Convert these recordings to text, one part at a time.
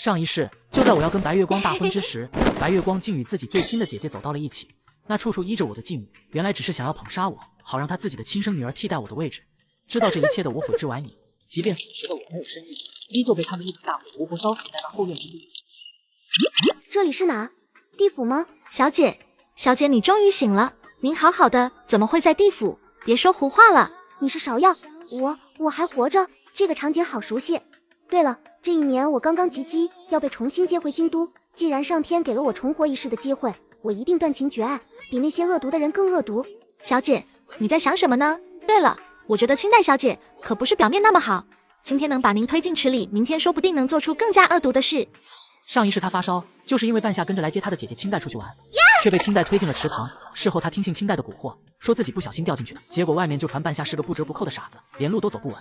上一世，就在我要跟白月光大婚之时，白月光竟与自己最亲的姐姐走到了一起。那处处依着我的继母，原来只是想要捧杀我，好让他自己的亲生女儿替代我的位置。知道这一切的我悔之晚矣，即便此时的我没有身孕，依旧被他们一股大火活活烧死在那后院之地。这里是哪？地府吗？小姐，小姐，你终于醒了。您好好的，怎么会在地府？别说胡话了。你是芍药，我还活着，这个场景好熟悉。对了，这一年我刚刚及笄，要被重新接回京都。既然上天给了我重活一世的机会，我一定断情绝爱，比那些恶毒的人更恶毒。小姐，你在想什么呢？对了，我觉得清代小姐可不是表面那么好，今天能把您推进池里，明天说不定能做出更加恶毒的事。上一世他发烧，就是因为半夏跟着来接他的姐姐清代出去玩，却被清代推进了池塘。事后他听信清代的蛊惑，说自己不小心掉进去的，结果外面就传半夏是个不折不扣的傻子，连路都走不稳。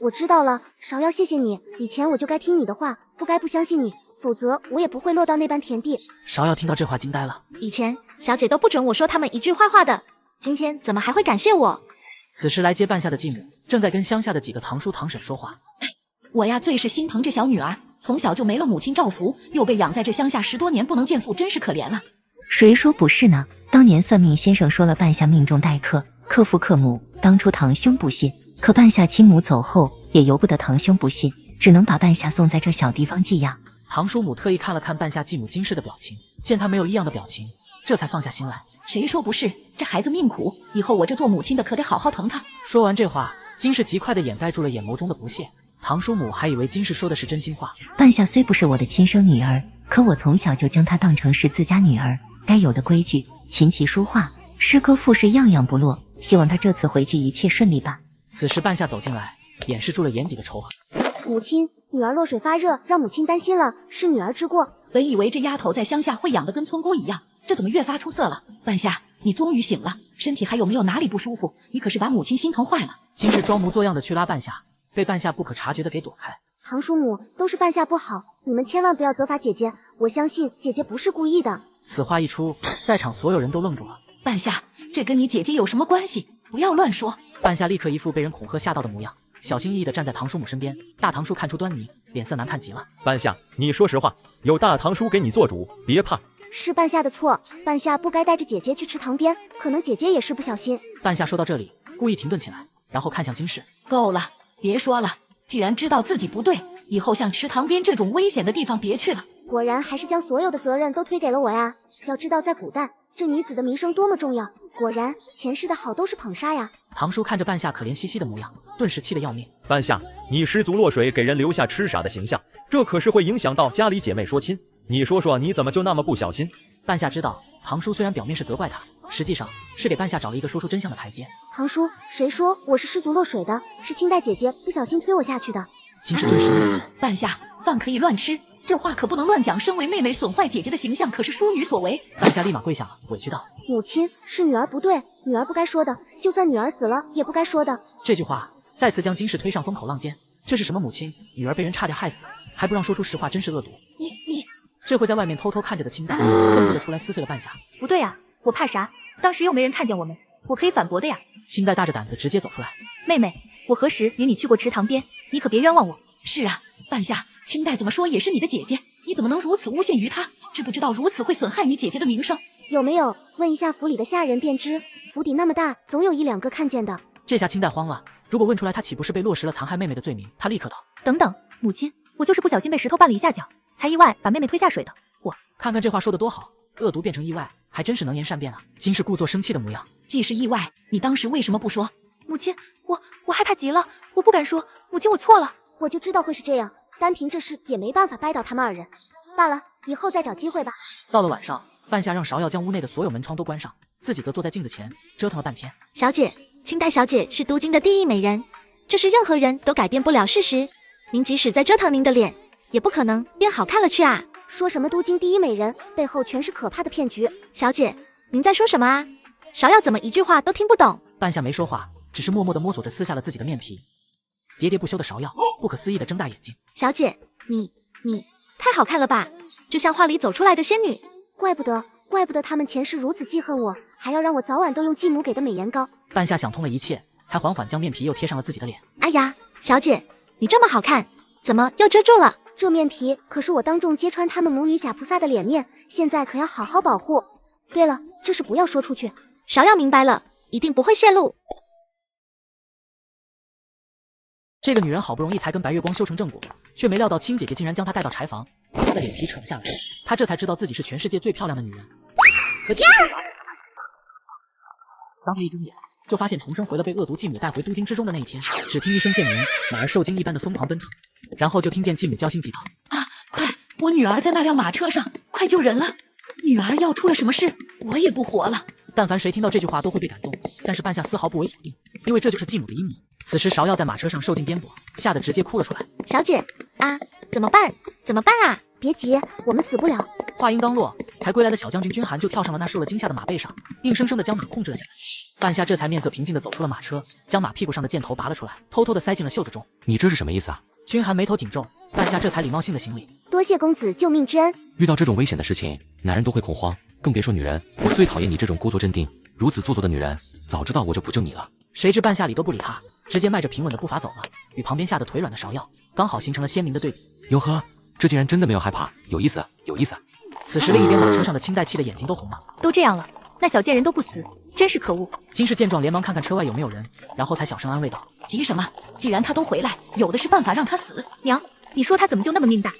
我知道了，芍药，谢谢你。以前我就该听你的话，不该不相信你，否则我也不会落到那般田地。芍药听到这话惊呆了，以前小姐都不准我说他们一句坏话的，今天怎么还会感谢我？此时来接半夏的继母正在跟乡下的几个堂叔堂婶说话。我呀最是心疼这小女儿，从小就没了母亲照拂，又被养在这乡下10多年不能见父，真是可怜了。谁说不是呢？当年算命先生说了半夏命中待克，克父克母，当初堂兄不信，可半夏亲母走后，也由不得堂兄不信，只能把半夏送在这小地方寄养。堂叔母特意看了看半夏继母惊世的表情，见她没有异样的表情，这才放下心来。谁说不是？这孩子命苦，以后我这做母亲的可得好好疼他。说完这话，金氏极快地掩盖住了眼眸中的不屑。堂叔母还以为金氏说的是真心话。半夏虽不是我的亲生女儿，可我从小就将她当成是自家女儿，该有的规矩、琴棋书画、诗歌赋诗样样不落，希望她这次回去一切顺利吧。此时半夏走进来，掩饰住了眼底的仇恨。母亲，女儿落水发热，让母亲担心了，是女儿之过。本以为这丫头在乡下会养得跟村姑一样，这怎么越发出色了？半夏，你终于醒了，身体还有没有哪里不舒服？你可是把母亲心疼坏了。金氏装模作样的去拉半夏，被半夏不可察觉的给躲开。堂叔母，都是半夏不好，你们千万不要责罚姐姐，我相信姐姐不是故意的。此话一出，在场所有人都愣住了。半夏，这跟你姐姐有什么关系？不要乱说。半夏立刻一副被人恐吓吓到的模样，小心翼翼地站在堂叔母身边。大堂叔看出端倪，脸色难看极了。半夏，你说实话，有大堂叔给你做主，别怕。是半夏的错，半夏不该带着姐姐去池塘边，可能姐姐也是不小心。半夏说到这里，故意停顿起来，然后看向金氏。够了，别说了，既然知道自己不对，以后像池塘边这种危险的地方别去了。果然还是将所有的责任都推给了我呀。要知道在古代，这女子的名声多么重要，果然前世的好都是捧杀呀。堂叔看着半夏可怜兮兮的模样，顿时气得要命。半夏，你失足落水，给人留下痴傻的形象，这可是会影响到家里姐妹说亲。你说说，你怎么就那么不小心？半夏知道，堂叔虽然表面是责怪他，实际上是给半夏找了一个说出真相的台阶。堂叔，谁说我是失足落水的？是清代姐姐不小心推我下去的。金氏顿时半夏，饭可以乱吃，这话可不能乱讲，身为妹妹损坏姐姐的形象可是淑女所为。半夏立马跪下了，委屈道：母亲，是女儿不对，女儿不该说的，就算女儿死了也不该说的。这句话再次将金氏推上风口浪尖。这是什么母亲？女儿被人差点害死，还不让说出实话，真是恶毒。你这会在外面偷偷看着的清代恨不得出来撕碎了半夏。不对呀，我怕啥？当时又没人看见我们，我可以反驳的呀。清代大着胆子直接走出来。妹妹，我何时与你去过池塘边？你可别冤枉我。是啊，半夏，清代怎么说也是你的姐姐，你怎么能如此诬陷于她？知不知道如此会损害你姐姐的名声？有没有问一下府里的下人便知，府邸那么大，总有1-2个看见的。这下清代慌了，如果问出来，他岂不是被落实了残害妹妹的罪名？他立刻道：等等，母亲，我就是不小心被石头绊了一下脚，才意外把妹妹推下水的。我看看这话说得多好，恶毒变成意外，还真是能言善辩啊。金氏故作生气的模样。既是意外，你当时为什么不说？母亲，我害怕极了，我不敢说。母亲，我错了。我就知道会是这样，单凭这事也没办法掰倒他们2人。罢了，以后再找机会吧。到了晚上，半夏让芍药将屋内的所有门窗都关上，自己则坐在镜子前折腾了半天。小姐，清代小姐是都京的第一美人，这是任何人都改变不了事实。您即使再折腾您的脸，也不可能变好看了去啊！说什么都京第一美人，背后全是可怕的骗局。小姐，您在说什么啊？芍药怎么一句话都听不懂？半夏没说话，只是默默地摸索着撕下了自己的面皮。喋喋不休的芍药不可思议地睁大眼睛。小姐，你太好看了吧，就像画里走出来的仙女。怪不得他们前世如此记恨我，还要让我早晚都用继母给的美颜膏。半夏想通了一切，才缓缓将面皮又贴上了自己的脸。哎呀，小姐，你这么好看，怎么又遮住了？这面皮可是我当众揭穿他们母女假菩萨的脸面，现在可要好好保护。对了，这事不要说出去。芍药明白了，一定不会泄露。这个女人好不容易才跟白月光修成正果，却没料到亲姐姐竟然将她带到柴房，她的脸皮扯了下来。她这才知道自己是全世界最漂亮的女人。可当他一睁眼，就发现重生回了被恶毒继母带回都京之中的那一天。只听一声剑鸣，马儿受惊一般的疯狂奔腾，然后就听见继母娇心急道：“啊，快！我女儿在那辆马车上，快救人了！女儿要出了什么事，我也不活了。”但凡谁听到这句话都会被感动，但是半夏丝毫不为所动，因为这就是继母的阴谋。此时芍药在马车上受尽颠簸，吓得直接哭了出来。小姐啊，怎么办？怎么办啊？别急，我们死不了。话音刚落，才归来的小将军君寒就跳上了那受了惊吓的马背上，硬生生的将马控制了下来。半夏这才面色平静的走出了马车，将马屁股上的箭头拔了出来，偷偷的塞进了袖子中。你这是什么意思啊？君寒眉头紧皱，半夏这才礼貌性的行礼。多谢公子救命之恩。遇到这种危险的事情，男人都会恐慌，更别说女人。我最讨厌你这种故作镇定、如此做作的女人。早知道我就不救你了。谁知半夏理都不理他，直接迈着平稳的步伐走了，与旁边吓得腿软的芍药刚好形成了鲜明的对比。哟呵，这竟然真的没有害怕，有意思，有意思。此时另一边马车上的清代气的眼睛都红了。都这样了，那小贱人都不死，真是可恶。金氏见状连忙看看车外有没有人，然后才小声安慰道：“急什么？既然他都回来，有的是办法让他死。娘，你说他怎么就那么命大？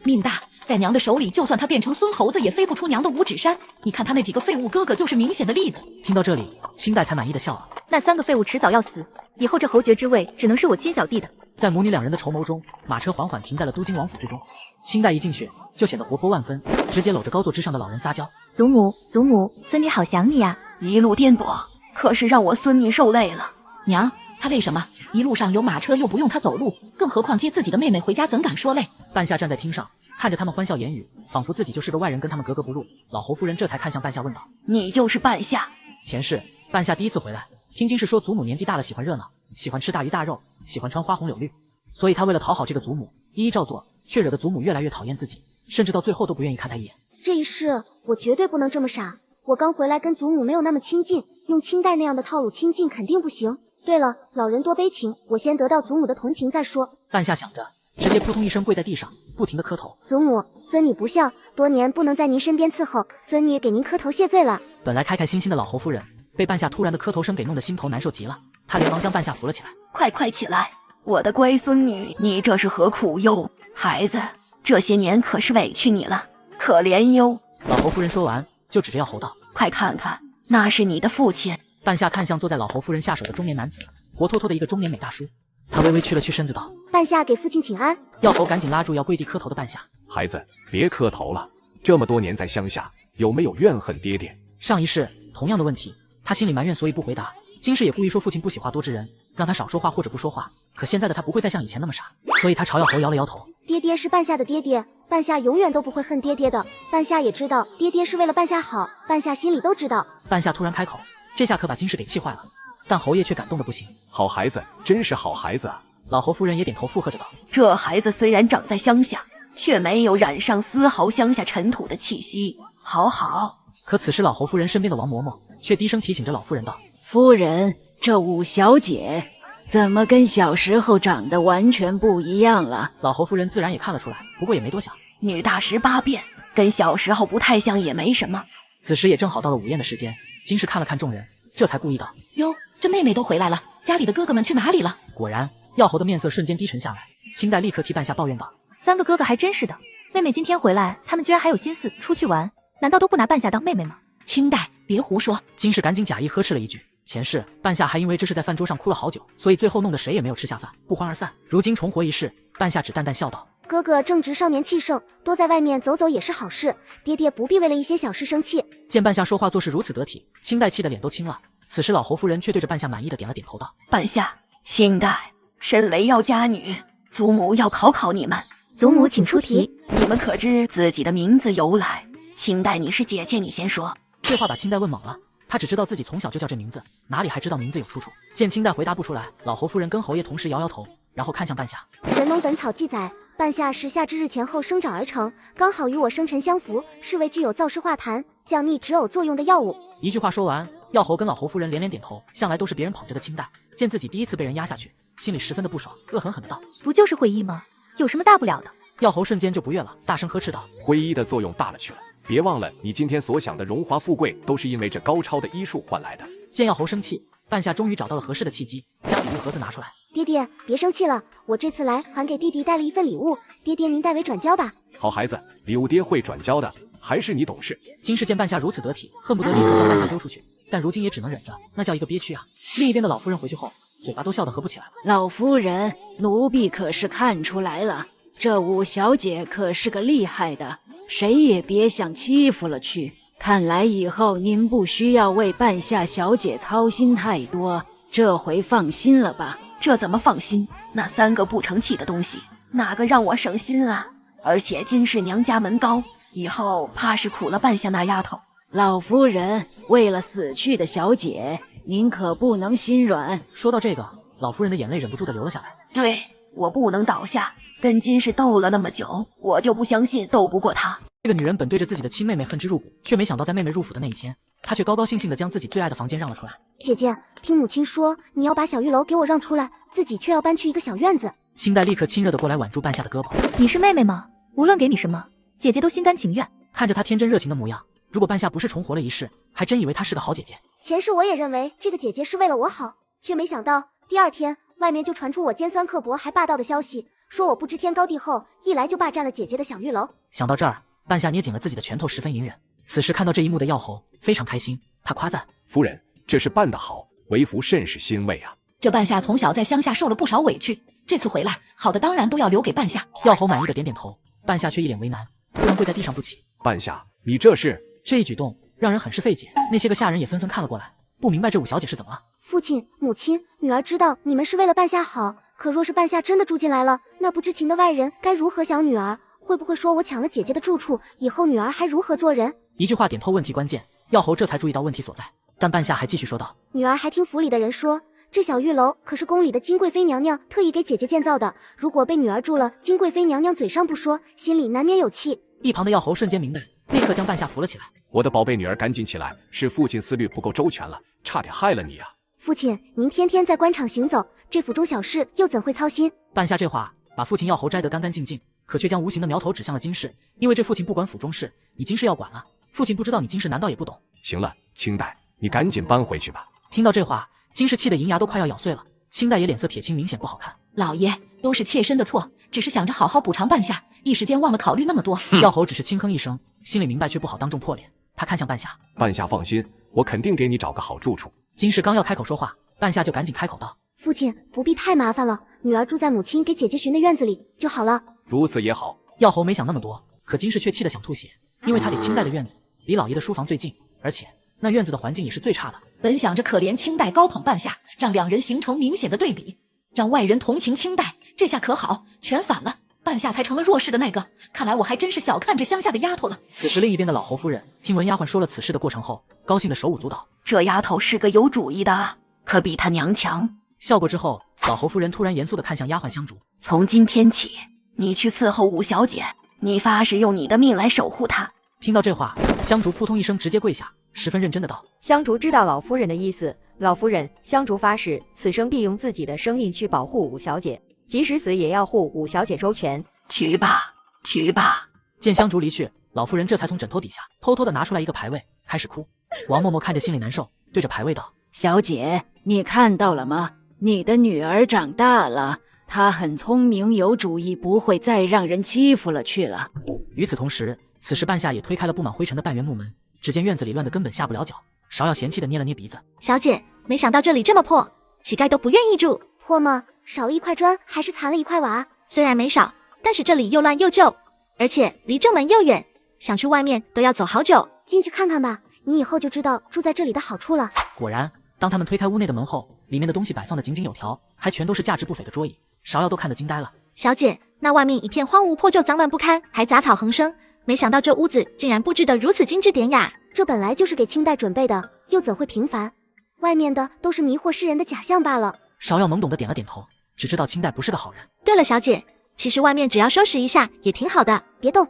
命大，在娘的手里，就算他变成孙猴子，也飞不出娘的五指山。你看他那几个废物哥哥就是明显的例子。”听到这里，清代才满意的笑了。那3个废物迟早要死，以后这侯爵之位只能是我亲小弟的。在母女两人的筹谋中，马车缓缓停在了都京王府之中。清代一进去就显得活泼万分，直接搂着高座之上的老人撒娇：“祖母，祖母，孙女好想你呀！”一路颠簸，可是让我孙女受累了。娘，她累什么？一路上有马车，又不用她走路，更何况接自己的妹妹回家，怎敢说累？半夏站在厅上，看着他们欢笑言语，仿佛自己就是个外人，跟他们格格不入。老侯夫人这才看向半夏问道：“你就是半夏？”前世半夏第一次回来，听金氏说祖母年纪大了，喜欢热闹，喜欢吃大鱼大肉，喜欢穿花红柳绿，所以他为了讨好这个祖母，一一照做，却惹得祖母越来越讨厌自己，甚至到最后都不愿意看他一眼。这一世我绝对不能这么傻，我刚回来跟祖母没有那么亲近，用清代那样的套路亲近肯定不行。对了，老人多悲情，我先得到祖母的同情再说。半夏想着，直接扑通一声跪在地上，不停地磕头。祖母，孙女不孝，多年不能在您身边伺候，孙女给您磕头谢罪了。本来开开心心的老侯夫人，被半夏突然的磕头声给弄得心头难受极了，她连忙将半夏扶了起来。快起来，我的乖孙女，你这是何苦忧？孩子，这些年可是委屈你了，可怜哟。老侯夫人说完，就指着要侯道：“快看看，那是你的父亲。”半夏看向坐在老侯夫人下手的中年男子，活脱脱的一个中年美大叔。他微微屈了屈身子道：“半夏给父亲请安。”药侯赶紧拉住要跪地磕头的半夏：“孩子，别磕头了，这么多年在乡下，有没有怨恨爹爹？”上一世同样的问题，他心里埋怨，所以不回答。金氏也故意说父亲不喜话多之人，让他少说话或者不说话。可现在的他不会再像以前那么傻，所以他朝药侯摇了摇头：“爹爹是半夏的爹爹，半夏永远都不会恨爹爹的。半夏也知道爹爹是为了半夏好，半夏心里都知道。”半夏突然开口，这下可把金氏给气坏了，但侯爷却感动的不行：“好孩子，真是好孩子啊！”老侯夫人也点头附和着道：“这孩子虽然长在乡下，却没有染上丝毫乡下尘土的气息，好。”可此时老侯夫人身边的王嬷嬷却低声提醒着老夫人道：“夫人，这五小姐怎么跟小时候长得完全不一样了？”老侯夫人自然也看了出来，不过也没多想，女大18变，跟小时候不太像也没什么。此时也正好到了午宴的时间，金氏看了看众人，这才故意道：“哟，这妹妹都回来了，家里的哥哥们去哪里了？”果然，药侯的面色瞬间低沉下来。清代立刻替半夏抱怨道：“3个哥哥还真是的，妹妹今天回来，他们居然还有心思出去玩，难道都不拿半夏当妹妹吗？”清代，别胡说！金氏赶紧假意呵斥了一句。前世半夏还因为这事在饭桌上哭了好久，所以最后弄得谁也没有吃下饭，不欢而散。如今重活一世，半夏只淡淡笑道：“哥哥正值少年气盛，多在外面走走也是好事，爹爹不必为了一些小事生气。”见半夏说话做事如此得体，清代气的脸都青了。此时老侯夫人却对着半夏满意的点了点头道：“半夏，清代，身为要家女，祖母要考考你们。祖母请出题。你们可知自己的名字由来？清代，你是姐姐，你先说。”这话把清代问懵了，他只知道自己从小就叫这名字，哪里还知道名字有出处。见清代回答不出来，老侯夫人跟侯爷同时摇摇头，然后看向半夏：“神农本草记载，半夏是夏至日前后生长而成，刚好与我生辰相符，是为具有燥湿化痰、降逆止呕作用的药物。”一句话说完，药侯跟老侯夫人连连点头。向来都是别人捧着的清代，见自己第一次被人压下去，心里十分的不爽，恶狠狠的道：“不就是会医吗？有什么大不了的？药侯瞬间就不悦了，大声呵斥道：“灰衣的作用大了去了，别忘了，你今天所想的荣华富贵，都是因为这高超的医术换来的。”见药侯生气，半夏终于找到了合适的契机，将礼物盒子拿出来。爹爹，别生气了，我这次来还给弟弟带了一份礼物，爹爹您代为转交吧。好孩子，礼物爹会转交的，还是你懂事。金氏见半夏如此得体，恨不得立刻将半夏丢出去，但如今也只能忍着，那叫一个憋屈啊。另一边的老夫人回去后，嘴巴都笑得合不起来了。老夫人，奴婢可是看出来了，这五小姐可是个厉害的，谁也别想欺负了去。看来以后您不需要为半夏小姐操心太多，这回放心了吧？这怎么放心？那3个不成器的东西，哪个让我省心啊？而且金氏娘家门高，以后怕是苦了半夏那丫头。老夫人，为了死去的小姐，您可不能心软。说到这个，老夫人的眼泪忍不住的流了下来。对，我不能倒下，跟金氏斗了那么久，我就不相信斗不过她。这个女人本对着自己的亲妹妹恨之入骨，却没想到在妹妹入府的那一天，她却高高兴兴地将自己最爱的房间让了出来。姐姐，听母亲说你要把小玉楼给我让出来，自己却要搬去一个小院子。清代立刻亲热地过来挽住半夏的胳膊。你是妹妹吗？无论给你什么，姐姐都心甘情愿。看着她天真热情的模样，如果半夏不是重活了一世，还真以为她是个好姐姐。前世我也认为这个姐姐是为了我好，却没想到第2天外面就传出我尖酸刻薄还霸道的消息，说我不知天高地厚，一来就霸占了姐姐的小玉楼。想到这儿，半夏捏紧了自己的拳头，十分隐忍。此时看到这一幕的药侯非常开心，他夸赞夫人，这事办得好，为夫甚是欣慰啊。这半夏从小在乡下受了不少委屈，这次回来，好的当然都要留给半夏。药侯满意的点点头，半夏却一脸为难，突然跪在地上不起。半夏，你这是……这一举动让人很是费解，那些个下人也纷纷看了过来，不明白这五小姐是怎么了。父亲、母亲，女儿知道你们是为了半夏好，可若是半夏真的住进来了，那不知情的外人该如何想女儿？会不会说我抢了姐姐的住处，以后女儿还如何做人？一句话点透问题关键，药侯这才注意到问题所在。但半夏还继续说道：女儿还听府里的人说，这小玉楼可是宫里的金贵妃娘娘特意给姐姐建造的，如果被女儿住了，金贵妃娘娘嘴上不说，心里难免有气。一旁的药侯瞬间明白，立刻将半夏扶了起来。我的宝贝女儿，赶紧起来，是父亲思虑不够周全了，差点害了你啊。父亲，您天天在官场行走，这府中小事又怎会操心？半夏这话把父亲药侯摘得干干净净，可却将无形的苗头指向了金氏，因为这父亲不管府中事，你金氏要管了。父亲不知道你金氏难道也不懂？行了，清代，你赶紧搬回去吧。听到这话，金氏气得银牙都快要咬碎了，清代也脸色铁青，明显不好看。老爷，都是妾身的错，只是想着好好补偿半夏，一时间忘了考虑那么多。药侯只是轻哼一声，心里明白却不好当众破脸。他看向半夏，半夏放心，我肯定给你找个好住处。金氏刚要开口说话，半夏就赶紧开口道：父亲不必太麻烦了，女儿住在母亲给姐姐寻的院子里就好了。如此也好。药侯没想那么多，可金氏却气得想吐血，因为他给清代的院子离老爷的书房最近，而且那院子的环境也是最差的。本想着可怜清代高捧半夏，让两人形成明显的对比，让外人同情清代，这下可好，全反了，半夏才成了弱势的那个。看来我还真是小看这乡下的丫头了。此时另一边的老侯夫人听闻丫鬟说了此事的过程后，高兴的手舞足蹈。这丫头是个有主意的，可比她娘强。笑过之后，老侯夫人突然严肃地看向丫鬟香竹：从今天起，你去伺候五小姐，你发誓用你的命来守护她。听到这话，香竹扑通一声直接跪下，十分认真的道：香竹知道老夫人的意思，老夫人，香竹发誓此生必用自己的生命去保护五小姐，即使死也要护五小姐周全。去吧，去吧。见香竹离去，老夫人这才从枕头底下偷偷的拿出来一个牌位，开始哭。王嬷嬷看着心里难受，对着牌位道：小姐，你看到了吗？你的女儿长大了，她很聪明有主意，不会再让人欺负了去了。与此同时，此时半夏也推开了布满灰尘的半圆木门，只见院子里乱得根本下不了脚。芍药嫌弃的捏了捏鼻子：小姐，没想到这里这么破，乞丐都不愿意住。破吗？少了一块砖还是残了一块瓦？虽然没少，但是这里又乱又旧，而且离正门又远，想去外面都要走好久。进去看看吧，你以后就知道住在这里的好处了。果然，当他们推开屋内的门后，里面的东西摆放得井井有条，还全都是价值不菲的桌椅。芍药都看得惊呆了。小姐，那外面一片荒芜破旧，脏乱不堪，还杂草横生，没想到这屋子竟然布置得如此精致典雅。这本来就是给清代准备的，又怎会平凡？外面的都是迷惑世人的假象罢了。芍药懵懂的点了点头，只知道清代不是个好人。对了，小姐，其实外面只要收拾一下也挺好的，别动，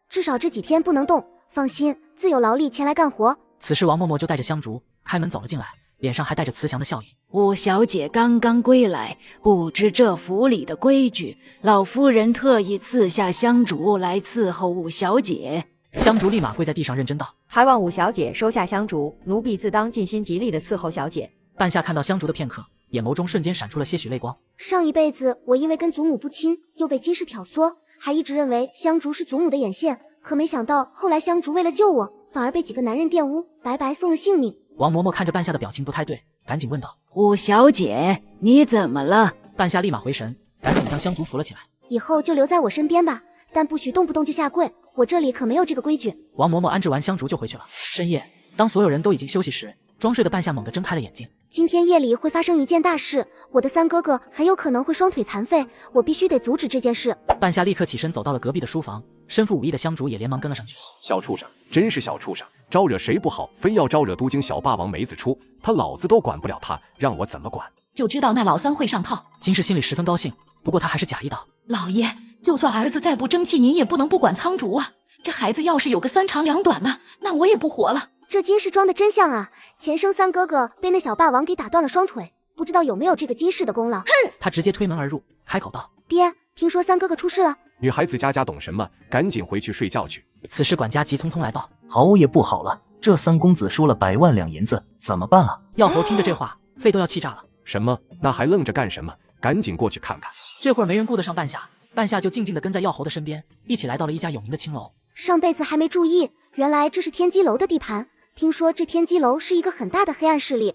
至少这几天不能动。放心，自有劳力前来干活。此时王嬷嬷就带着香烛开门走了进来，脸上还带着慈祥的笑意。五小姐刚刚归来，不知这府里的规矩，老夫人特意赐下香烛来伺候五小姐。香烛立马跪在地上认真道：“还望五小姐收下香烛，奴婢自当尽心极力的伺候小姐。”半夏看到香烛的片刻，眼眸中瞬间闪出了些许泪光。上一辈子我因为跟祖母不亲，又被金氏挑唆，还一直认为香烛是祖母的眼线，可没想到后来香烛为了救我，反而被几个男人玷污，白白送了性命。王嬷嬷看着半夏的表情不太对，赶紧问道：“五小姐，你怎么了？”半夏立马回神，赶紧将香烛扶了起来。以后就留在我身边吧，但不许动不动就下跪，我这里可没有这个规矩。王嬷嬷安置完香烛就回去了。深夜，当所有人都已经休息时，装睡的半夏猛地睁开了眼睛。今天夜里会发生一件大事，我的三哥哥很有可能会双腿残废，我必须得阻止这件事。半夏立刻起身走到了隔壁的书房，身负武艺的香烛也连忙跟了上去。小畜生，真是小畜生，招惹谁不好，非要招惹都京小霸王梅子初，他老子都管不了他，让我怎么管？就知道那老三会上套。金氏心里十分高兴，不过他还是假意道：“老爷，就算儿子再不争气，您也不能不管苍竹啊。这孩子要是有个3长2短呢，那我也不活了。”这金氏装的真像啊！前生三哥哥被那小霸王给打断了双腿，不知道有没有这个金氏的功劳。哼！他直接推门而入，开口道：“爹，听说三哥哥出事了。”女孩子家懂什么？赶紧回去睡觉去。此时管家急匆匆来报：“好也不好了，这三公子输了100万两银子，怎么办啊？”药侯听着这话，肺都要气炸了。什么？那还愣着干什么？赶紧过去看看。这会儿没人顾得上半夏，半夏就静静地跟在药侯的身边，一起来到了一家有名的青楼。上辈子还没注意，原来这是天机楼的地盘。听说这天机楼是一个很大的黑暗势力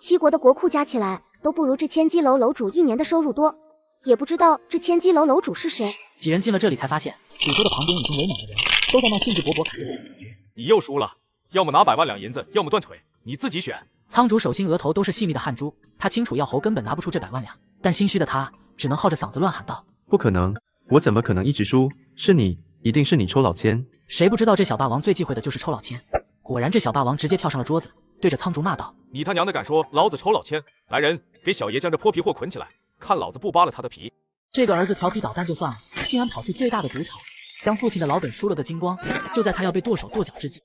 ，7国的国库加起来都不如这天机楼楼主1年的收入多，也不知道这天机楼楼主是谁。几人进了这里才发现，主桌的旁边已经围满了人，都在那兴致勃勃侃。你又输了，要么拿100万两银子，要么断腿，你自己选。苍竹手心额头都是细密的汗珠，他清楚药侯根本拿不出这100万两，但心虚的他只能号着嗓子乱喊道：“不可能，我怎么可能一直输？是你，一定是你抽老千！”谁不知道这小霸王最忌讳的就是抽老千？果然，这小霸王直接跳上了桌子，对着苍竹骂道：“你他娘的敢说老子抽老千！来人，给小爷将这泼皮货捆起来，看老子不扒了他的皮！”这个儿子调皮捣蛋就算了，竟然跑去最大的赌场，将父亲的老本输了个精光。就在他要被剁手剁脚之际，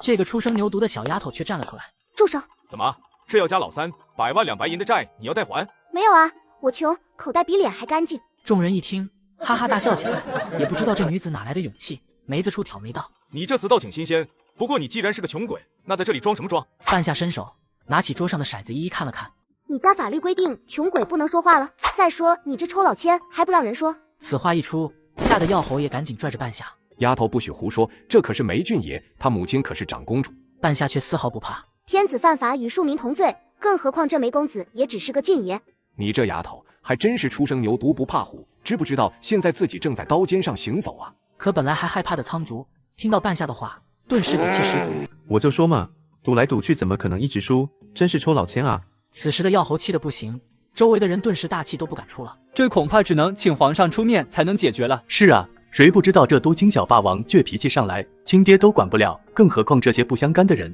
这个初生牛犊的小丫头却站了出来：“住手！怎么，这要加老三100万两白银的债，你要代还？”“没有啊，我穷，口袋比脸还干净。”众人一听，哈哈大笑起来，也不知道这女子哪来的勇气。梅子初挑眉道：“你这词倒挺新鲜。不过你既然是个穷鬼，那在这里装什么装？”半夏伸手拿起桌上的骰子一一看了看。你家法律规定穷鬼不能说话了，再说你这抽老千还不让人说。此话一出，吓得药侯也赶紧拽着半夏：“丫头不许胡说，这可是梅郡爷，他母亲可是长公主。”半夏却丝毫不怕。天子犯法与庶民同罪，更何况这梅公子也只是个郡爷。你这丫头还真是初生牛犊不怕虎，知不知道现在自己正在刀尖上行走啊？可本来还害怕的苍竹听到半夏的话，顿时底气十足。我就说嘛，赌来赌去怎么可能一直输？真是抽老千啊！此时的药侯气得不行，周围的人顿时大气都不敢出了。这恐怕只能请皇上出面才能解决了。是啊，谁不知道这都京小霸王倔脾气上来，亲爹都管不了，更何况这些不相干的人。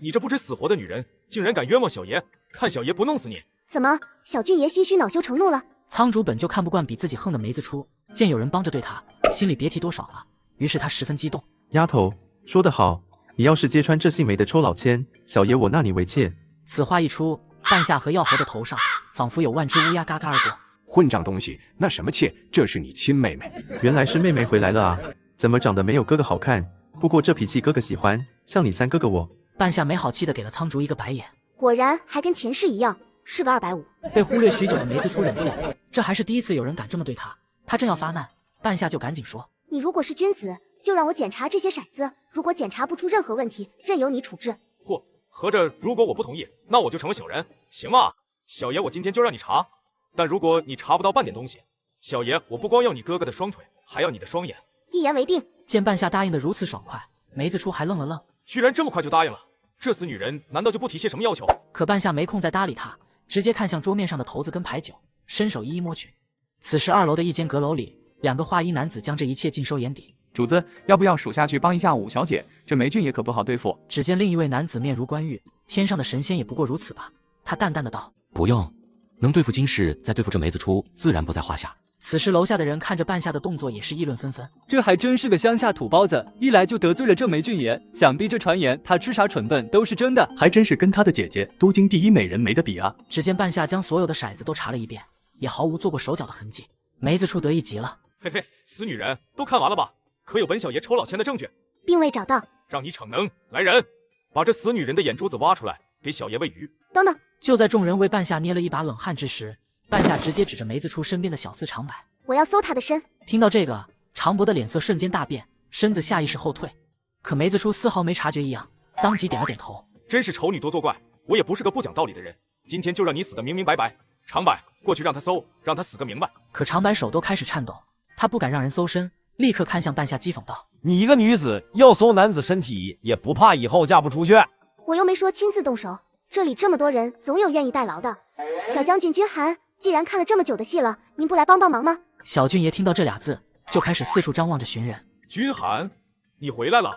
你这不知死活的女人，竟然敢冤枉小爷，看小爷不弄死你！怎么，小郡爷心虚恼羞成怒了？苍竹本就看不惯比自己横的梅子初，见有人帮着对他，心里别提多爽了。于是他十分激动：“丫头说得好，你要是揭穿这姓梅的抽老千，小爷我纳你为妾。”此话一出，半夏和药侯的头上仿佛有万只乌鸦嘎嘎而过。混账东西，那什么妾，这是你亲妹妹。原来是妹妹回来了啊，怎么长得没有哥哥好看？不过这脾气哥哥喜欢，像你三哥哥我。半夏没好气的给了苍竹一个白眼，果然还跟前世一样，是个250。被忽略许久的梅子初忍不了，这还是第一次有人敢这么对他。他正要发难，半夏就赶紧说：“你如果是君子，就让我检查这些骰子，如果检查不出任何问题，任由你处置。”嚯，合着如果我不同意，那我就成了小人，行吗？小爷我今天就让你查，但如果你查不到半点东西，小爷我不光要你哥哥的双腿，还要你的双眼。一言为定。见半夏答应的如此爽快，梅子初还愣了愣，居然这么快就答应了，这死女人难道就不提些什么要求？可半夏没空再搭理他，直接看向桌面上的骰子跟牌九，伸手一一摸去。此时2楼的一间阁楼里，2个华衣男子将这一切尽收眼底。主子，要不要属下去帮一下五小姐？这梅郡也可不好对付。只见另一位男子面如冠玉，天上的神仙也不过如此吧。他淡淡的道：“不用，能对付金氏，再对付这梅子初，自然不在话下。”此时楼下的人看着半夏的动作也是议论纷纷。这还真是个乡下土包子，一来就得罪了这梅俊爷，想必这传言他痴傻蠢笨都是真的。还真是跟他的姐姐都京第一美人没得比啊！只见半夏将所有的骰子都查了一遍，也毫无做过手脚的痕迹。梅子处得意极了，嘿嘿，死女人，都看完了吧？可有本小爷抽老千的证据？并未找到。让你逞能！来人，把这死女人的眼珠子挖出来，给小爷喂鱼。等等！就在众人为半夏捏了一把冷汗之时，半夏直接指着梅子处身边的小厮长柏。我要搜他的身。听到这个，长伯的脸色瞬间大变，身子下意识后退。可梅子处丝毫没察觉一样，当即点了点头。真是丑女多作怪，我也不是个不讲道理的人，今天就让你死得明明白白。长柏，过去让他搜，让他死个明白。可长柏手都开始颤抖，他不敢让人搜身，立刻看向半夏讥讽道：你一个女子要搜男子身体，也不怕以后嫁不出去？我又没说亲自动手，这里这么多人，总有愿意代劳的。小将军君寒，既然看了这么久的戏了，您不来帮帮忙吗？小俊爷听到这俩字，就开始四处张望着寻人。君寒，你回来了。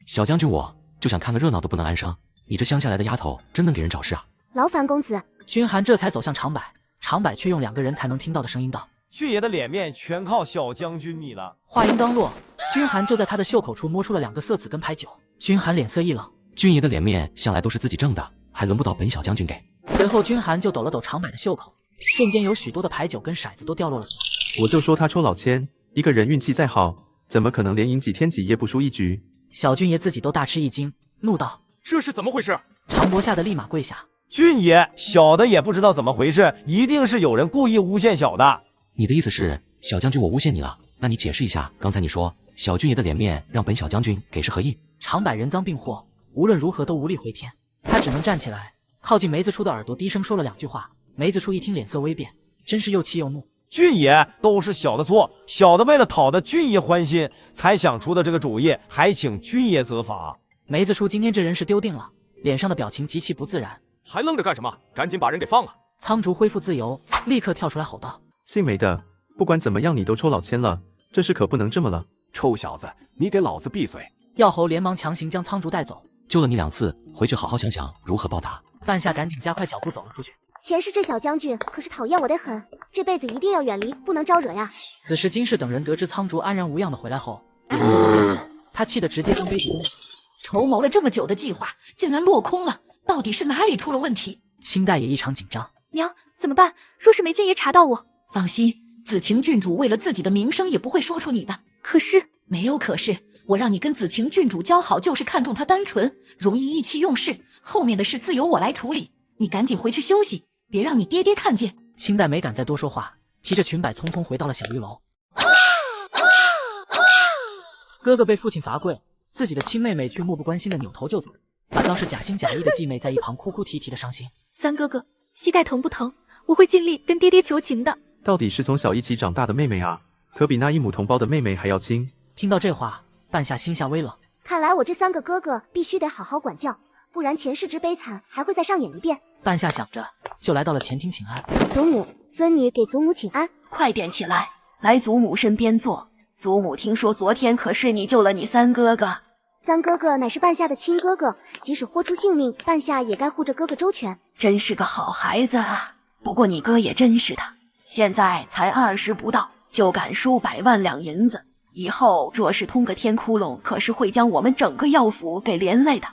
小将军，我就想看个热闹的，不能安生。你这乡下来的丫头，真能给人找事啊！劳烦公子。君寒这才走向长柏，长柏却用2个人才能听到的声音道：俊爷的脸面全靠小将军你了。话音刚落，君寒就在他的袖口处摸出了2个色子跟牌九。君寒脸色一冷，君爷的脸面向来都是自己挣的，还轮不到本小将军给。随后君寒就抖了抖长柏的袖口，瞬间有许多的牌九跟骰子都掉落了出来。我就说他抽老千，一个人运气再好，怎么可能连赢几天几夜不输一局？小俊爷自己都大吃一惊，怒道：这是怎么回事？长伯吓得立马跪下。俊爷，小的也不知道怎么回事，一定是有人故意诬陷小的。你的意思是，小将军我诬陷你了？那你解释一下，刚才你说小俊爷的脸面让本小将军给是何意？长柏人赃并获，无论如何都无力回天，他只能站起来，靠近梅子处的耳朵低声说了2句话。梅子处一听脸色微变，真是又气又怒。俊爷，都是小的错，小的为了讨得俊爷欢心，才想出的这个主意，还请俊爷责罚。梅子处今天这人是丢定了，脸上的表情极其不自然。还愣着干什么？赶紧把人给放了！苍竹恢复自由，立刻跳出来吼道：姓梅的，不管怎么样你都抽老千了，这事可不能这么了。臭小子，你给老子闭嘴！药猴连忙强行将苍竹带走。救了你2次，回去好好想想如何报答。半夏赶紧加快脚步走了出去。前世这小将军可是讨厌我得很，这辈子一定要远离，不能招惹呀。此时金氏等人得知苍竹安然无恙的回来后，脸色都变了，他气得直接将杯子扔了。筹谋了这么久的计划竟然落空了，到底是哪里出了问题？清代也异常紧张。娘，怎么办？若是梅俊爷查到我……放心，紫晴郡主为了自己的名声也不会说出你的。可是没有可是，我让你跟紫晴郡主交好，就是看中她单纯，容易意气用事，后面的事自由我来处理。你赶紧回去休息，别让你爹爹看见。清代没敢再多说话，提着裙摆匆匆回到了小玉楼。哥哥被父亲罚跪，自己的亲妹妹却漠不关心的扭头就走，反倒是假心假意的继妹在一旁哭哭啼啼的伤心。三哥哥，膝盖疼不疼？我会尽力跟爹爹求情的。到底是从小一起长大的妹妹啊，可比那一母同胞的妹妹还要亲。听到这话，半夏心下微冷，看来我这3个哥哥必须得好好管教，不然前世之悲惨还会再上演一遍。半夏想着，就来到了前厅请安。祖母、孙女给祖母请安。快点起来，来祖母身边坐。祖母听说昨天可是你救了你3哥哥。3哥哥乃是半夏的亲哥哥，即使豁出性命，半夏也该护着哥哥周全。真是个好孩子啊！不过你哥也真是的，现在才20不到，就敢输100万两银子，以后若是通个天窟窿，可是会将我们整个药府给连累的。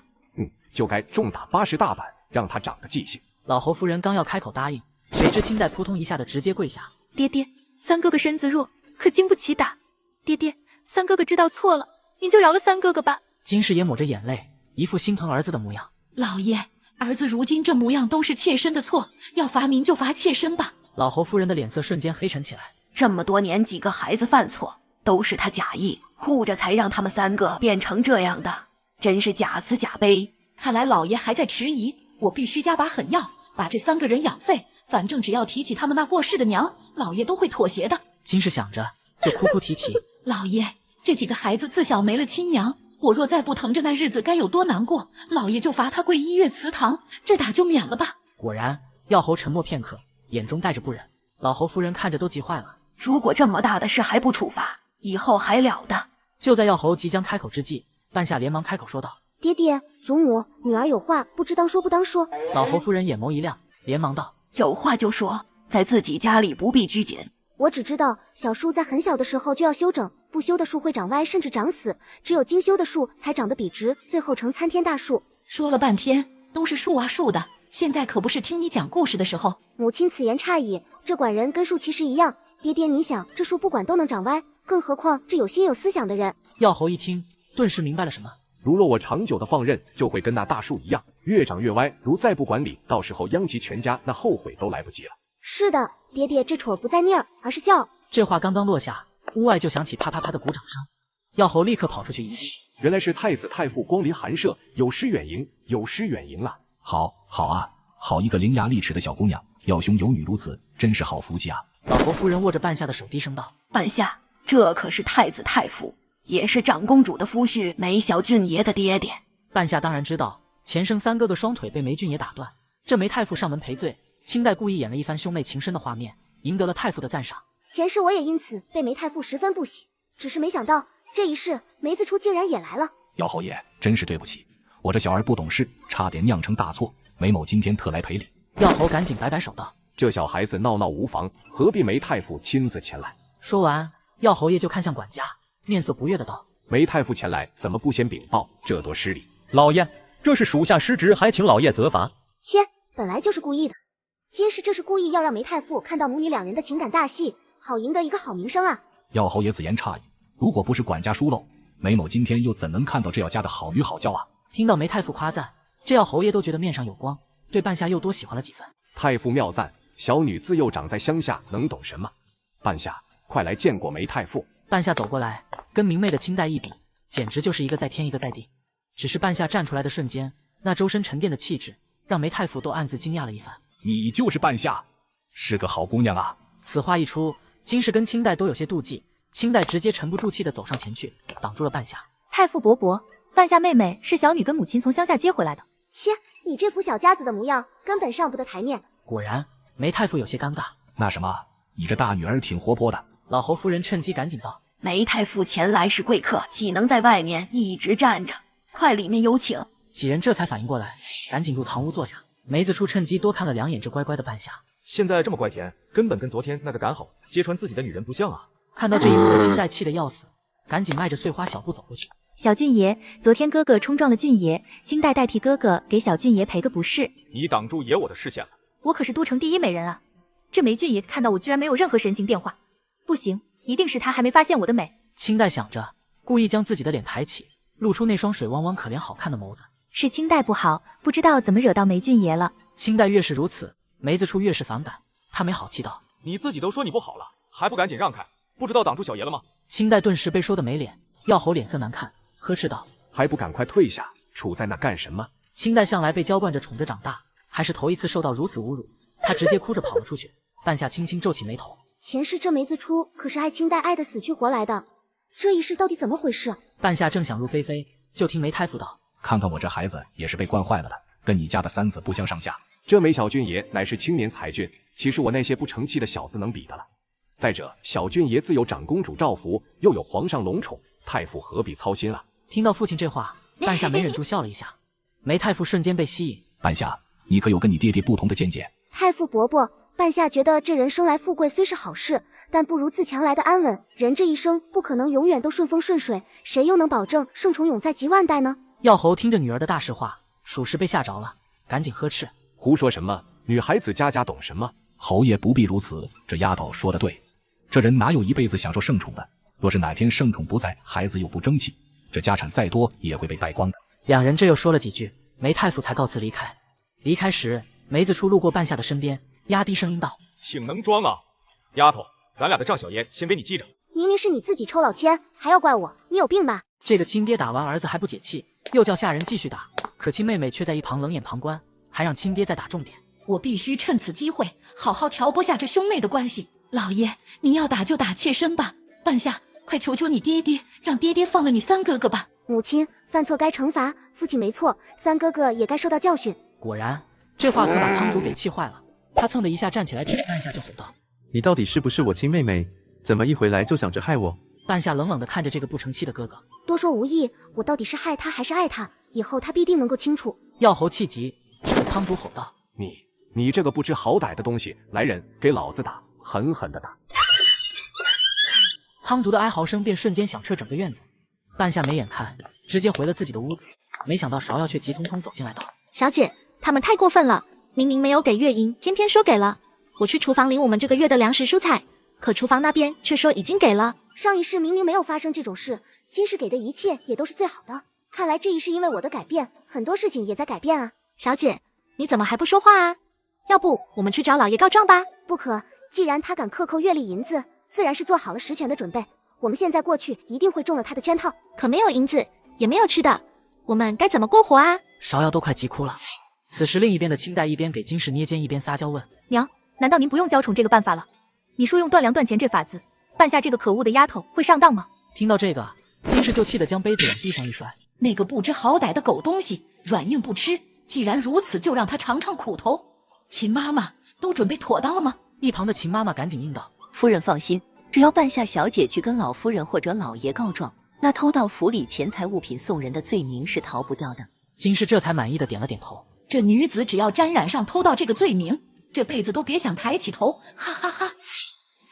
就该重打80大板，让他长个记性。老侯夫人刚要开口答应，谁知清代扑通一下的直接跪下。爹爹，3哥哥身子弱，可经不起打。爹爹，3哥哥知道错了，您就饶了3哥哥吧。金氏也抹着眼泪，一副心疼儿子的模样。老爷，儿子如今这模样都是妾身的错，要罚您就罚妾身吧。老侯夫人的脸色瞬间黑沉起来。这么多年几个孩子犯错，都是他假意护着，才让他们3个变成这样的，真是假慈假悲。看来老爷还在迟疑，我必须加把狠药，把这3个人养废。反正只要提起他们那过世的娘，老爷都会妥协的。金氏想着，就哭哭啼啼。老爷，这几个孩子自小没了亲娘，我若再不疼着，那日子该有多难过。老爷就罚他跪1月祠堂，这打就免了吧。果然，药侯沉默片刻，眼中带着不忍。老侯夫人看着都急坏了。如果这么大的事还不处罚，以后还了得？就在药侯即将开口之际，半夏连忙开口说道：爹爹，祖母，女儿有话不知当说不当说。老侯夫人眼眸一亮，连忙道：有话就说，在自己家里不必拘谨，我只知道小树在很小的时候就要修整，不修的树会长歪甚至长死，只有精修的树才长得笔直，最后成参天大树。说了半天都是树啊树的，现在可不是听你讲故事的时候。母亲此言差矣，这管人跟树其实一样。爹爹，你想，这树不管都能长歪，更何况这有心有思想的人。药侯一听，顿时明白了什么。如若我长久的放任，就会跟那大树一样，越长越歪。如再不管理，到时候殃及全家，那后悔都来不及了。是的，爹爹，这戳不在腻儿，而是叫。这话刚刚落下，屋外就响起啪啪啪的鼓掌声。药侯立刻跑出去一看，原来是太子太傅光临寒舍，有失远迎，有失远迎了。好啊，好一个伶牙俐齿的小姑娘，要兄有女如此，真是好福气啊！老侯夫人握着半夏的手，低声道：“半夏，这可是太子太傅，也是长公主的夫婿梅小俊爷的爹爹。”半夏当然知道，前生三哥哥双腿被梅俊爷打断，这梅太傅上门赔罪，清代故意演了一番兄妹情深的画面，赢得了太傅的赞赏。前世我也因此被梅太傅十分不喜，只是没想到这一世梅子初竟然也来了。姚侯爷，真是对不起，我这小儿不懂事，差点酿成大错。梅某今天特来赔礼。药侯赶紧摆摆手道：“这小孩子闹闹无妨，何必梅太傅亲自前来？”说完，药侯爷就看向管家，面色不悦的道：“梅太傅前来，怎么不先禀报？这多失礼！”老爷，这是属下失职，还请老爷责罚。切，本来就是故意的。今世这是故意要让梅太傅看到母女两人的情感大戏，好赢得一个好名声啊！药侯爷此言差矣，如果不是管家疏漏，梅某今天又怎能看到这药家的好女好娇啊？听到梅太傅夸赞，这药侯爷都觉得面上有光，对半夏又多喜欢了几分。太傅妙赞，小女自幼长在乡下，能懂什么？半夏，快来见过梅太傅。半夏走过来，跟明媚的清代一比，简直就是一个在天一个在地。只是半夏站出来的瞬间，那周身沉淀的气质，让梅太傅都暗自惊讶了一番。你就是半夏，是个好姑娘啊！此话一出，金氏跟清代都有些妒忌，清代直接沉不住气的走上前去，挡住了半夏。太傅伯伯，半夏妹妹是小女跟母亲从乡下接回来的。切，你这副小家子的模样，根本上不得台面。果然，梅太傅有些尴尬。那什么，你这大女儿挺活泼的。老侯夫人趁机赶紧道：“梅太傅前来是贵客，岂能在外面一直站着？快里面有请。”几人这才反应过来，赶紧入堂屋坐下。梅子初趁机多看了两眼这乖乖的半夏，现在这么怪甜，根本跟昨天那个赶好揭穿自己的女人不像啊！看到这一幕的清代气得要死，赶紧迈着碎花小步走过去。小俊爷，昨天哥哥冲撞了俊爷，金代代替哥哥给小俊爷赔个不是。你挡住爷我的视线了。我可是都城第一美人啊！这梅俊爷看到我居然没有任何神情变化，不行，一定是他还没发现我的美。清代想着，故意将自己的脸抬起，露出那双水汪汪可怜好看的眸子。是清代不好，不知道怎么惹到梅俊爷了。清代越是如此，梅子初越是反感。他没好气道：“你自己都说你不好了，还不赶紧让开？不知道挡住小爷了吗？”清代顿时被说得没脸，药侯脸色难看，呵斥道：“还不赶快退下！杵在那干什么？”清代向来被娇惯着宠着长大，还是头一次受到如此侮辱，他直接哭着跑了出去。半夏轻轻皱起眉头，前世这梅子初可是爱清代爱得死去活来的，这一世到底怎么回事？半夏正想入非非，就听梅太傅道：“看看我这孩子也是被惯坏了的，跟你家的三子不相上下。这梅小俊爷乃是青年才俊，岂是我那些不成器的小子能比的了？再者，小俊爷自有长公主照拂，又有皇上龙宠，太傅何必操心啊？”听到父亲这话，半夏没忍住笑了一下。梅太傅瞬间被吸引。半夏，你可有跟你爹爹不同的见解？太傅伯伯，半夏觉得这人生来富贵虽是好事，但不如自强来的安稳。人这一生不可能永远都顺风顺水，谁又能保证圣宠永在及万代呢？药侯听着女儿的大实话，属实被吓着了，赶紧呵斥：“胡说什么？女孩子家懂什么？”侯爷不必如此，这丫头说的对，这人哪有一辈子享受圣宠的？若是哪天圣宠不在，孩子又不争气，这家产再多也会被败光的。两人这又说了几句，梅太傅才告辞离开。离开时，梅子初路过半夏的身边，压低声音道：“挺能装啊，丫头，咱俩的账小爷先给你记着。明明是你自己抽老千，还要怪我，你有病吧？”这个亲爹打完儿子还不解气，又叫下人继续打，可亲妹妹却在一旁冷眼旁观，还让亲爹再打重点。我必须趁此机会好好调拨下这兄妹的关系。老爷，你要打就打切身吧。半夏，快求求你爹爹，让爹爹放了你三哥哥吧。母亲，犯错该惩罚，父亲没错，三哥哥也该受到教训。果然，这话可把仓主给气坏了，他蹭的一下站起来，点半夏就吼道：“你到底是不是我亲妹妹？怎么一回来就想着害我？”半夏冷冷地看着这个不成器的哥哥，多说无益，我到底是害他还是爱他，以后他必定能够清楚。药侯气急，指着仓主吼道：“你这个不知好歹的东西，来人，给老子打，狠狠的打！”汤竹的哀嚎声便瞬间响彻整个院子。半夏没眼看，直接回了自己的屋子。没想到芍药却急匆匆走进来道：“小姐，他们太过分了，明明没有给月银，偏偏说给了。我去厨房领我们这个月的粮食蔬菜，可厨房那边却说已经给了。上一世明明没有发生这种事，今世给的一切也都是最好的。看来这一世因为我的改变，很多事情也在改变啊。小姐，你怎么还不说话啊？要不我们去找老爷告状吧？不可，既然他敢克扣月例银子，自然是做好了十全的准备。我们现在过去，一定会中了他的圈套。可没有银子，也没有吃的，我们该怎么过活啊？”芍药都快急哭了。此时另一边的清代一边给金氏捏肩，一边撒娇问：“娘，难道您不用娇宠这个办法了？你说用断粮断钱这法子，半夏这个可恶的丫头会上当吗？”听到这个，金氏就气得将杯子往地上一摔。那个不知好歹的狗东西，软硬不吃，既然如此，就让他尝尝苦头。秦妈妈都准备妥当了吗？一旁的秦妈妈赶紧应道：“夫人放心，只要半夏小姐去跟老夫人或者老爷告状，那偷盗府里钱财物品送人的罪名是逃不掉的。”金氏这才满意的点了点头。这女子只要沾染上偷盗这个罪名，这辈子都别想抬起头，哈哈哈。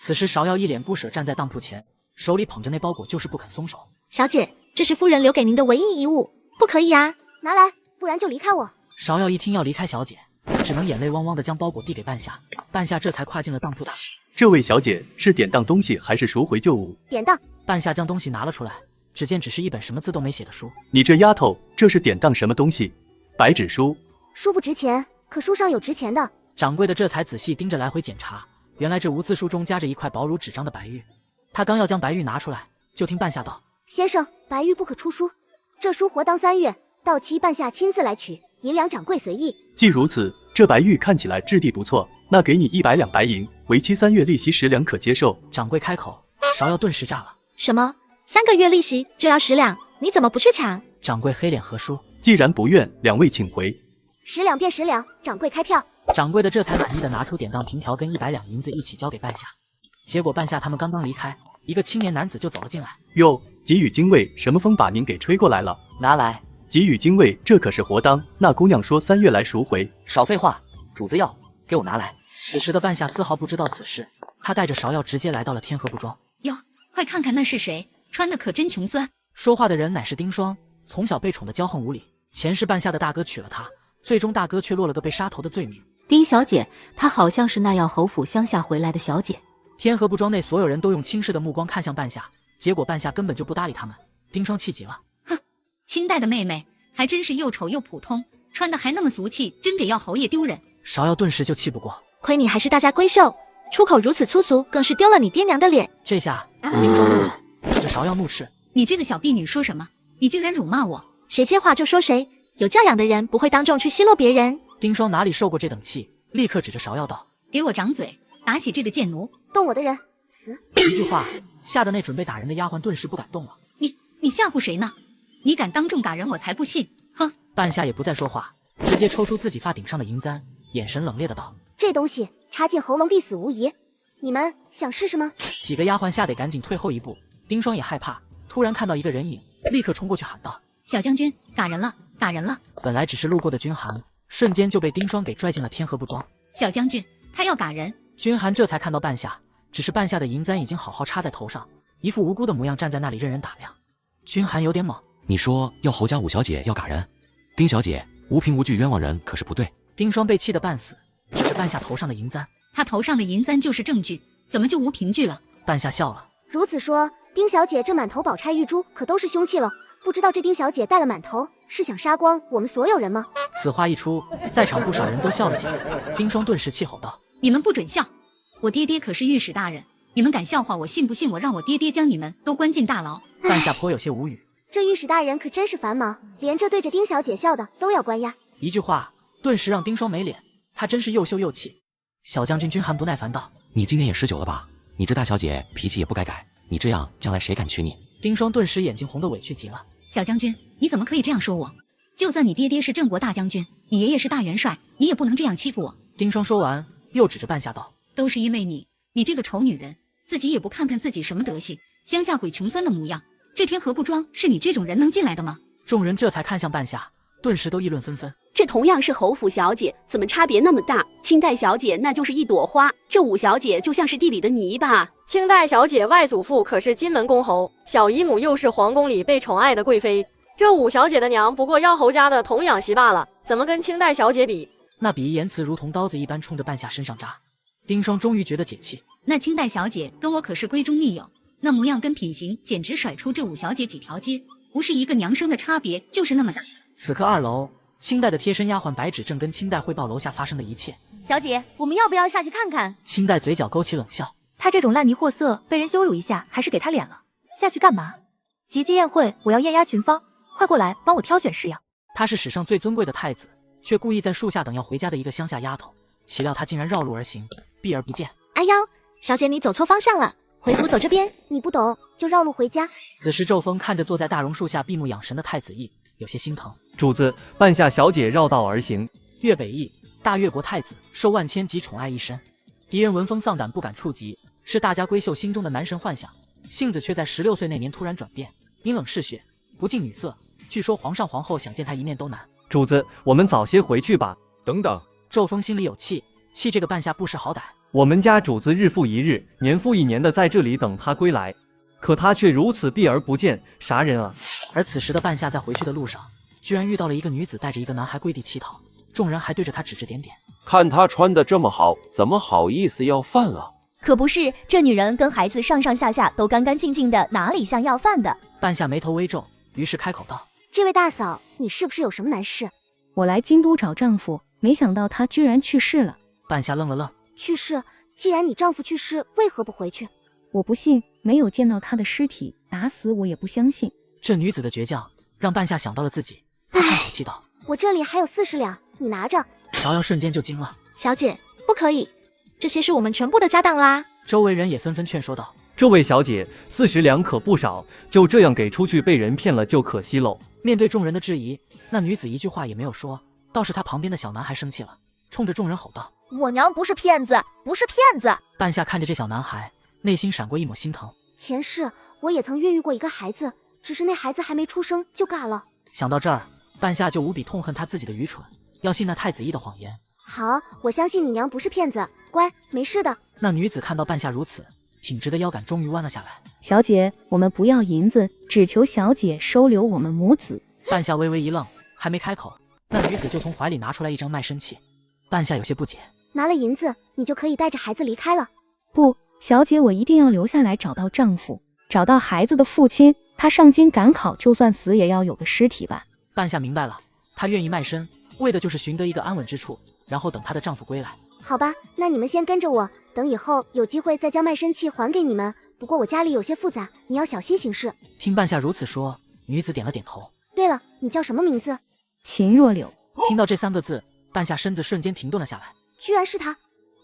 此时芍药一脸不舍站在当铺前，手里捧着那包裹就是不肯松手。小姐，这是夫人留给您的唯一遗物，不可以啊！拿来，不然就离开我。芍药一听要离开小姐，只能眼泪汪汪的将包裹递给半夏。半夏这才跨进了当铺大门。这位小姐是典当东西还是赎回旧物？典当。半夏将东西拿了出来，只见只是一本什么字都没写的书。你这丫头，这是典当什么东西？白纸书。书不值钱，可书上有值钱的。掌柜的这才仔细盯着来回检查，原来这无字书中夹着一块薄如纸张的白玉。他刚要将白玉拿出来，就听半夏道：“先生，白玉不可出书，这书活当3月，到期半夏亲自来取，银两掌柜随意。”既如此，这白玉看起来质地不错，那给你100两白银，为期3月，利息10两，可接受？掌柜开口，芍药顿时炸了：“什么？3个月利息就要10两？你怎么不去抢？”掌柜黑脸何叔：“既然不愿，两位请回。10两便10两，掌柜开票。”掌柜的这才满意的拿出典当凭条跟100两银子一起交给半夏。结果半夏他们刚刚离开，一个青年男子就走了进来。哟，给予精卫，什么风把您给吹过来了？拿来。给予精卫，这可是活当。那姑娘说3月来赎回。少废话，主子要，给我拿来。此时的半夏丝毫不知道此事，他带着芍药直接来到了天河布庄。哟，快看看那是谁，穿的可真穷酸。说话的人乃是丁双，从小被宠得骄横无理，前世半夏的大哥娶了她，最终大哥却落了个被杀头的罪名。丁小姐，她好像是那药侯府乡下回来的小姐。天河布庄内所有人都用轻视的目光看向半夏，结果半夏根本就不搭理他们。丁双气急了，哼，清代的妹妹还真是又丑又普通，穿的还那么俗气，真给药侯爷丢人。芍药顿时就气不过，亏你还是大家闺秀，出口如此粗俗，更是丢了你爹娘的脸。这下丁双怒了，指着芍药怒斥：“你这个小婢女说什么？你竟然辱骂我！谁接话就说谁，有教养的人不会当众去奚落别人。”丁双哪里受过这等气，立刻指着芍药道：“给我掌嘴，打死这个贱奴！动我的人死！”一句话吓得那准备打人的丫鬟顿时不敢动了。你吓唬谁呢？你敢当众打人，我才不信！哼！半夏也不再说话，直接抽出自己发顶上的银簪，眼神冷冽的道：“这东西插进喉咙必死无疑，你们想试试吗？”几个丫鬟吓得赶紧退后一步，丁双也害怕，突然看到一个人影，立刻冲过去喊道：“小将军，打人了，打人了！”本来只是路过的君寒，瞬间就被丁双给拽进了天河布庄。小将军，他要打人！君寒这才看到半夏，只是半夏的银簪已经好好插在头上，一副无辜的模样，站在那里任人打量。君寒有点懵，你说要侯家五小姐要打人，丁小姐无凭无据冤枉人可是不对。丁双被气得半死，指着半夏头上的银簪，他头上的银簪就是证据，怎么就无凭据了？半夏笑了，如此说，丁小姐这满头宝钗玉珠可都是凶器了。不知道这丁小姐戴了满头，是想杀光我们所有人吗？此话一出，在场不少人都笑了起来。丁双顿时气吼道：“你们不准笑！我爹爹可是御史大人，你们敢笑话我，信不信我让我爹爹将你们都关进大牢？”半夏颇有些无语，这御史大人可真是繁忙，连这对着丁小姐笑的都要关押。一句话顿时让丁双没脸，他真是又羞又气。小将军君寒不耐烦道：“你今年也19了吧？你这大小姐脾气也不该改，你这样将来谁敢娶你？”丁双顿时眼睛红得委屈极了。小将军，你怎么可以这样说我？就算你爹爹是郑国大将军，你爷爷是大元帅，你也不能这样欺负我。丁双说完，又指着半夏道：“都是因为你这个丑女人，自己也不看看自己什么德行，乡下鬼穷酸的模样。这天河布庄是你这种人能进来的吗？”众人这才看向半夏，顿时都议论纷纷。这同样是侯府小姐，怎么差别那么大？清代小姐那就是一朵花，这五小姐就像是地里的泥巴。清代小姐外祖父可是金门公侯，小姨母又是皇宫里被宠爱的贵妃，这五小姐的娘不过妖侯家的童养媳罢了，怎么跟清代小姐比？那比言辞如同刀子一般冲着半夏身上扎。丁双终于觉得解气。那清代小姐跟我可是闺中密友，那模样跟品行简直甩出这五小姐几条街，不是一个娘生的差别，就是那么大。此刻2楼，清代的贴身丫鬟白芷正跟清代汇报楼下发生的一切。小姐，我们要不要下去看看？清代嘴角勾起冷笑。他这种烂泥货色，被人羞辱一下，还是给他脸了。下去干嘛？节节宴会，我要艳压群芳，快过来帮我挑选式样。他是史上最尊贵的太子，却故意在树下等要回家的一个乡下丫头，岂料他竟然绕路而行，避而不见。哎呦，小姐你走错方向了，回府走这边。你不懂就绕路回家。此时骤风看着坐在大榕树下闭目养神的太子义，有些心疼。主子，半夏小姐绕道而行。越北翼，大越国太子，受万千及宠爱一身，敌人闻风丧胆，不敢触及，是大家闺秀心中的男神幻想。性子却在16岁那年突然转变，阴冷嗜血，不近女色。据说皇上皇后想见他一面都难。主子，我们早些回去吧。等等，骤风心里有气，气这个半夏不识好歹。我们家主子日复一日，年复一年的在这里等他归来，可他却如此避而不见，啥人啊？而此时的半夏在回去的路上，居然遇到了一个女子带着一个男孩跪地乞讨，众人还对着他指指点点。看他穿得这么好，怎么好意思要饭啊？可不是，这女人跟孩子上上下下都干干净净的，哪里像要饭的？半夏眉头微皱，于是开口道：“这位大嫂，你是不是有什么难事？”我来京都找丈夫，没想到他居然去世了。半夏愣了愣，去世？既然你丈夫去世，为何不回去？我不信，没有见到他的尸体，打死我也不相信。这女子的倔强让半夏想到了自己，他叹口气道：“我这里还有40两，你拿着。”瑶瑶瞬间就惊了：“小姐，不可以，这些是我们全部的家当啦！”周围人也纷纷劝说道：“这位小姐，40两可不少，就这样给出去，被人骗了就可惜喽。”面对众人的质疑，那女子一句话也没有说，倒是她旁边的小男孩生气了，冲着众人吼道：“我娘不是骗子，不是骗子！”半夏看着这小男孩，内心闪过一抹心疼。前世我也曾孕育过一个孩子，只是那孩子还没出生就嘎了。想到这儿，半夏就无比痛恨他自己的愚蠢，要信那太子义的谎言。好，我相信你娘不是骗子，乖，没事的。那女子看到半夏如此，挺直的腰杆终于弯了下来。小姐，我们不要银子，只求小姐收留我们母子。半夏微微一愣，还没开口，那女子就从怀里拿出来一张卖身契。半夏有些不解，拿了银子，你就可以带着孩子离开了？不，小姐，我一定要留下来找到丈夫，找到孩子的父亲，他上京赶考，就算死也要有个尸体吧。半夏明白了，她愿意卖身，为的就是寻得一个安稳之处，然后等她的丈夫归来。好吧，那你们先跟着我，等以后有机会再将卖身契还给你们。不过我家里有些复杂，你要小心行事。听半夏如此说，女子点了点头。对了，你叫什么名字？秦若柳。听到这3个字，半夏身子瞬间停顿了下来。居然是他！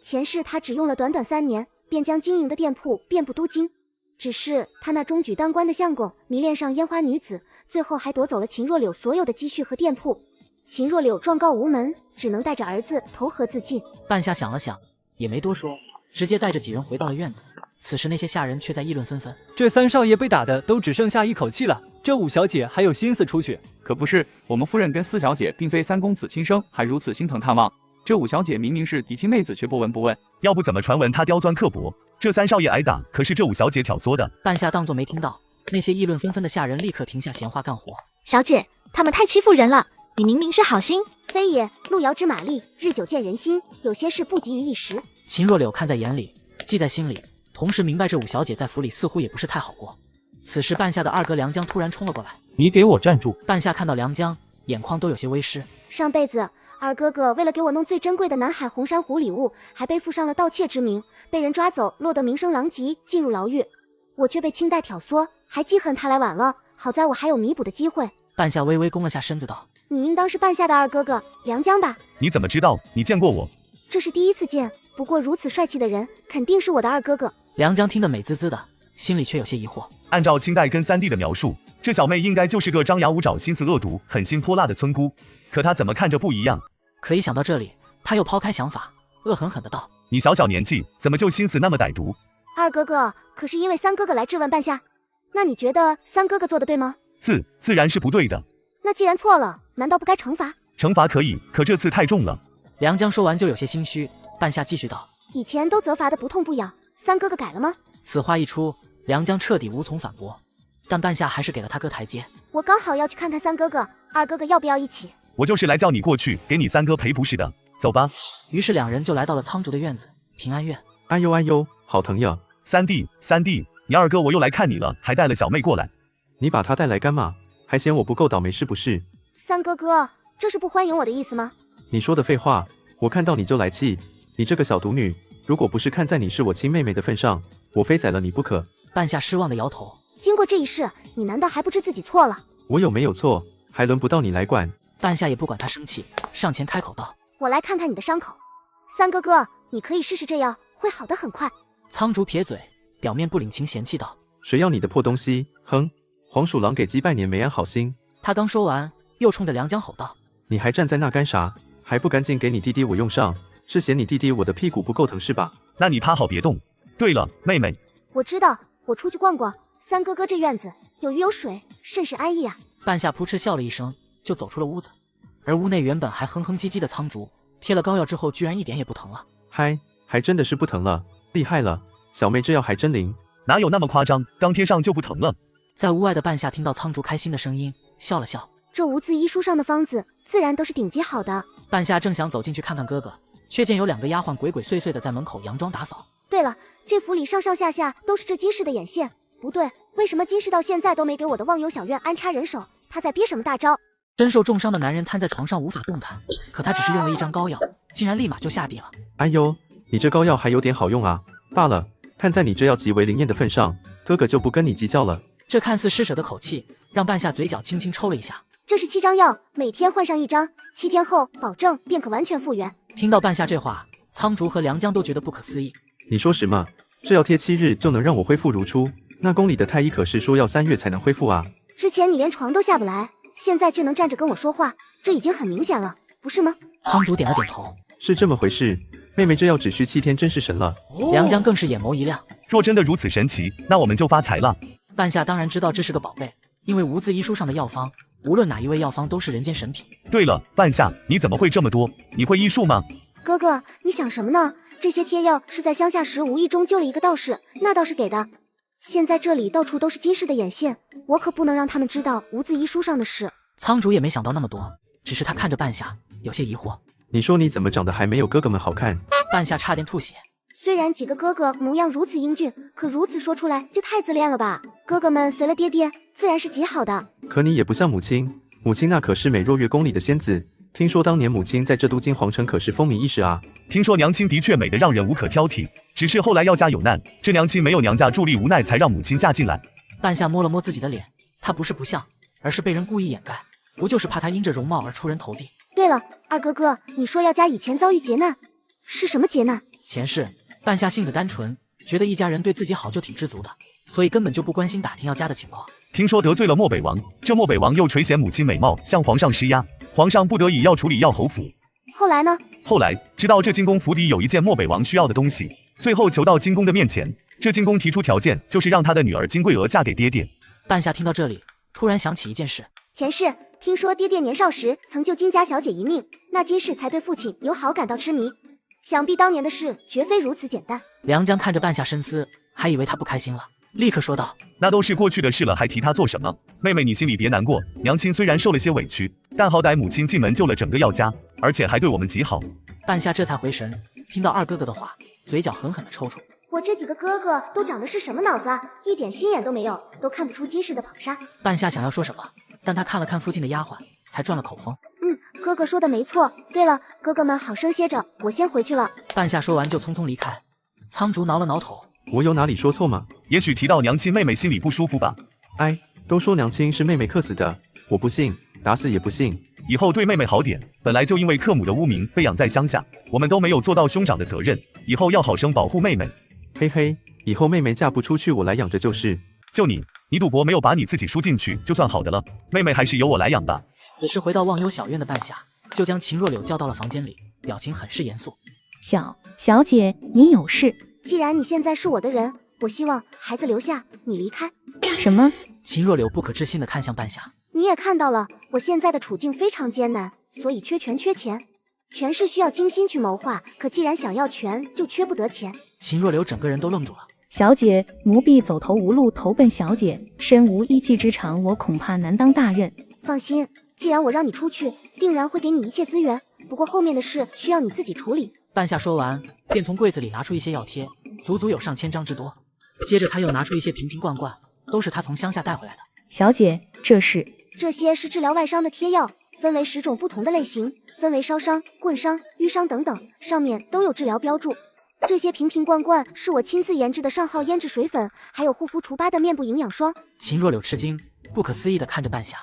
前世他只用了短短3年，便将经营的店铺遍布都京。只是他那中举当官的相公迷恋上烟花女子，最后还夺走了秦若柳所有的积蓄和店铺。秦若柳状告无门，只能带着儿子投河自尽。半夏想了想，也没多说，直接带着几人回到了院子。此时那些下人却在议论纷纷，这3少爷被打的都只剩下一口气了，这5小姐还有心思出去？可不是，我们夫人跟4小姐并非3公子亲生，还如此心疼探望。这5小姐明明是嫡亲妹子，却不闻不问，要不怎么传闻她刁钻刻薄？这3少爷挨打，可是这5小姐挑唆的。半夏当作没听到，那些议论纷纷的下人立刻停下闲话干活。小姐，他们太欺负人了，你明明是好心。非也，路遥知马力，日久见人心，有些事不急于一时。秦若柳看在眼里，记在心里，同时明白这5小姐在府里似乎也不是太好过。此时半夏的二哥梁江突然冲了过来，你给我站住！半夏看到梁江，眼眶都有些微湿。上辈子二哥哥为了给我弄最珍贵的南海红珊瑚礼物，还背负上了盗窃之名，被人抓走，落得名声狼藉，进入牢狱。我却被清代挑唆，还记恨他来晚了，好在我还有弥补的机会。半夏微微弓了下身子道：“你应当是半夏的二哥哥梁江吧？”你怎么知道？你见过我？这是第一次见，不过如此帅气的人，肯定是我的二哥哥。梁江听得美滋滋的，心里却有些疑惑。按照清代跟3弟的描述，这小妹应该就是个张牙舞爪、心思恶毒、狠心泼辣的村姑，可她怎么看着不一样？可一想到这里，他又抛开想法，恶狠狠的道：“你小小年纪，怎么就心思那么歹毒？”二哥哥，可是因为3哥哥来质问半夏，那你觉得3哥哥做的对吗？自然是不对的。那既然错了，难道不该惩罚？惩罚可以，可这次太重了。梁江说完就有些心虚，半夏继续道：以前都责罚的不痛不痒，三哥哥改了吗？此话一出，梁江彻底无从反驳，但半夏还是给了他哥台阶。我刚好要去看看三哥哥，二哥哥要不要一起？我就是来叫你过去，给你三哥赔不是的，走吧。于是两人就来到了苍竹的院子，平安院。哎呦哎呦，好疼呀！三弟，你二哥我又来看你了，还带了小妹过来。你把她带来干嘛？还嫌我不够倒霉是不是？三哥哥，这是不欢迎我的意思吗？你说的废话，我看到你就来气。你这个小毒女，如果不是看在你是我亲妹妹的份上，我非宰了你不可。半夏失望的摇头。经过这一事，你难道还不知自己错了？我有没有错，还轮不到你来管。半夏也不管他生气，上前开口道：我来看看你的伤口。三哥哥，你可以试试这药，会好得很快。苍竹撇嘴，表面不领情，嫌弃道：谁要你的破东西？哼！黄鼠狼给鸡拜年没安好心。他刚说完，又冲着梁江吼道：你还站在那干啥？还不赶紧给你弟弟我用上？是嫌你弟弟我的屁股不够疼是吧？那你趴好别动。对了，妹妹，我知道，我出去逛逛。三哥哥这院子有鱼有水，甚是安逸啊。半夏扑哧笑了一声，就走出了屋子。而屋内原本还哼哼唧唧的苍竹，贴了膏药之后，居然一点也不疼了。嗨，还真的是不疼了，厉害了，小妹这药还真灵。哪有那么夸张？刚贴上就不疼了。在屋外的半夏听到苍竹开心的声音，笑了笑。这无字医书上的方子，自然都是顶级好的。半夏正想走进去看看哥哥，却见有2个丫鬟鬼鬼祟祟的在门口佯装打扫。对了，这府里上上下下都是这金氏的眼线。不对，为什么金氏到现在都没给我的忘忧小院安插人手？他在憋什么大招？身受重伤的男人瘫在床上无法动弹，可他只是用了一张膏药，竟然立马就下地了。哎呦，你这膏药还有点好用啊！罢了，看在你这药极为灵验的份上，哥哥就不跟你计较了。这看似施舍的口气，让半夏嘴角轻轻抽了一下。这是7张药，每天换上1张，7天后保证便可完全复原。听到半夏这话，苍竹和梁江都觉得不可思议。你说什么？这药贴7日就能让我恢复如初？那宫里的太医可是说要3月才能恢复啊！之前你连床都下不来，现在却能站着跟我说话，这已经很明显了，不是吗？苍竹点了点头，是这么回事。妹妹这药只需7天，真是神了。梁江更是眼眸一亮，若真的如此神奇，那我们就发财了。半夏当然知道这是个宝贝，因为无字医书上的药方，无论哪一味药方都是人间神品。对了，半夏，你怎么会这么多？你会医术吗？哥哥，你想什么呢？这些贴药是在乡下时无意中救了一个道士，那道士给的。现在这里到处都是金氏的眼线，我可不能让他们知道无字医书上的事。苍竹也没想到那么多，只是他看着半夏有些疑惑。你说你怎么长得还没有哥哥们好看？半夏差点吐血。虽然几个哥哥模样如此英俊，可如此说出来就太自恋了吧？哥哥们随了爹爹，自然是极好的。可你也不像母亲，母亲那可是美若月宫里的仙子。听说当年母亲在这都京皇城可是风靡一时啊。听说娘亲的确美得让人无可挑剔，只是后来药家有难，这娘亲没有娘家助力，无奈才让母亲嫁进来。半夏摸了摸自己的脸，她不是不像，而是被人故意掩盖，不就是怕她因着容貌而出人头地。对了，二哥哥，你说药家以前遭遇劫难，是什么劫难？前世。半夏性子单纯，觉得一家人对自己好就挺知足的，所以根本就不关心打听药家的情况。听说得罪了漠北王，这漠北王又垂涎母亲美貌，向皇上施压，皇上不得已要处理药侯府。后来呢？后来知道这金宫府邸有一件漠北王需要的东西，最后求到金宫的面前，这金宫提出条件，就是让他的女儿金桂娥嫁给爹爹。半夏听到这里，突然想起一件事。前世听说爹爹年少时曾救金家小姐一命，那金氏才对父亲有好感到痴迷，想必当年的事绝非如此简单。梁江看着半夏深思，还以为他不开心了，立刻说道：那都是过去的事了，还提他做什么？妹妹你心里别难过，娘亲虽然受了些委屈，但好歹母亲进门救了整个药家，而且还对我们极好。半夏这才回神，听到二哥哥的话，嘴角狠狠地抽搐。我这几个哥哥都长得是什么脑子啊？一点心眼都没有，都看不出金氏的捧杀。半夏想要说什么，但他看了看附近的丫鬟，才转了口风。哥哥说的没错。对了，哥哥们好生歇着，我先回去了。半夏说完就匆匆离开。苍竹挠了挠头，我有哪里说错吗？也许提到娘亲妹妹心里不舒服吧。哎，都说娘亲是妹妹克死的，我不信，打死也不信。以后对妹妹好点，本来就因为克母的污名被养在乡下，我们都没有做到兄长的责任，以后要好生保护妹妹。嘿嘿，以后妹妹嫁不出去，我来养着就是。就你赌博没有把你自己输进去，就算好的了。妹妹还是由我来养吧。此时回到忘忧小院的半夏，就将秦若柳叫到了房间里，表情很是严肃。小姐，你有事？既然你现在是我的人，我希望孩子留下，你离开。什么？秦若柳不可置信地看向半夏。你也看到了，我现在的处境非常艰难，所以缺权缺钱。权是需要精心去谋划，可既然想要权，就缺不得钱。秦若柳整个人都愣住了。小姐，奴婢走投无路，投奔小姐，身无一技之长，我恐怕难当大任。放心，既然我让你出去，定然会给你一切资源。不过后面的事需要你自己处理。半夏说完，便从柜子里拿出一些药贴，足足有上千张之多。接着他又拿出一些瓶瓶罐罐，都是他从乡下带回来的。小姐，这些是治疗外伤的贴药，分为10种不同的类型，分为烧伤、棍伤、淤伤等等，上面都有治疗标注。这些瓶瓶罐罐是我亲自研制的上号胭脂水粉，还有护肤除疤的面部营养霜。秦若柳吃惊，不可思议地看着半夏，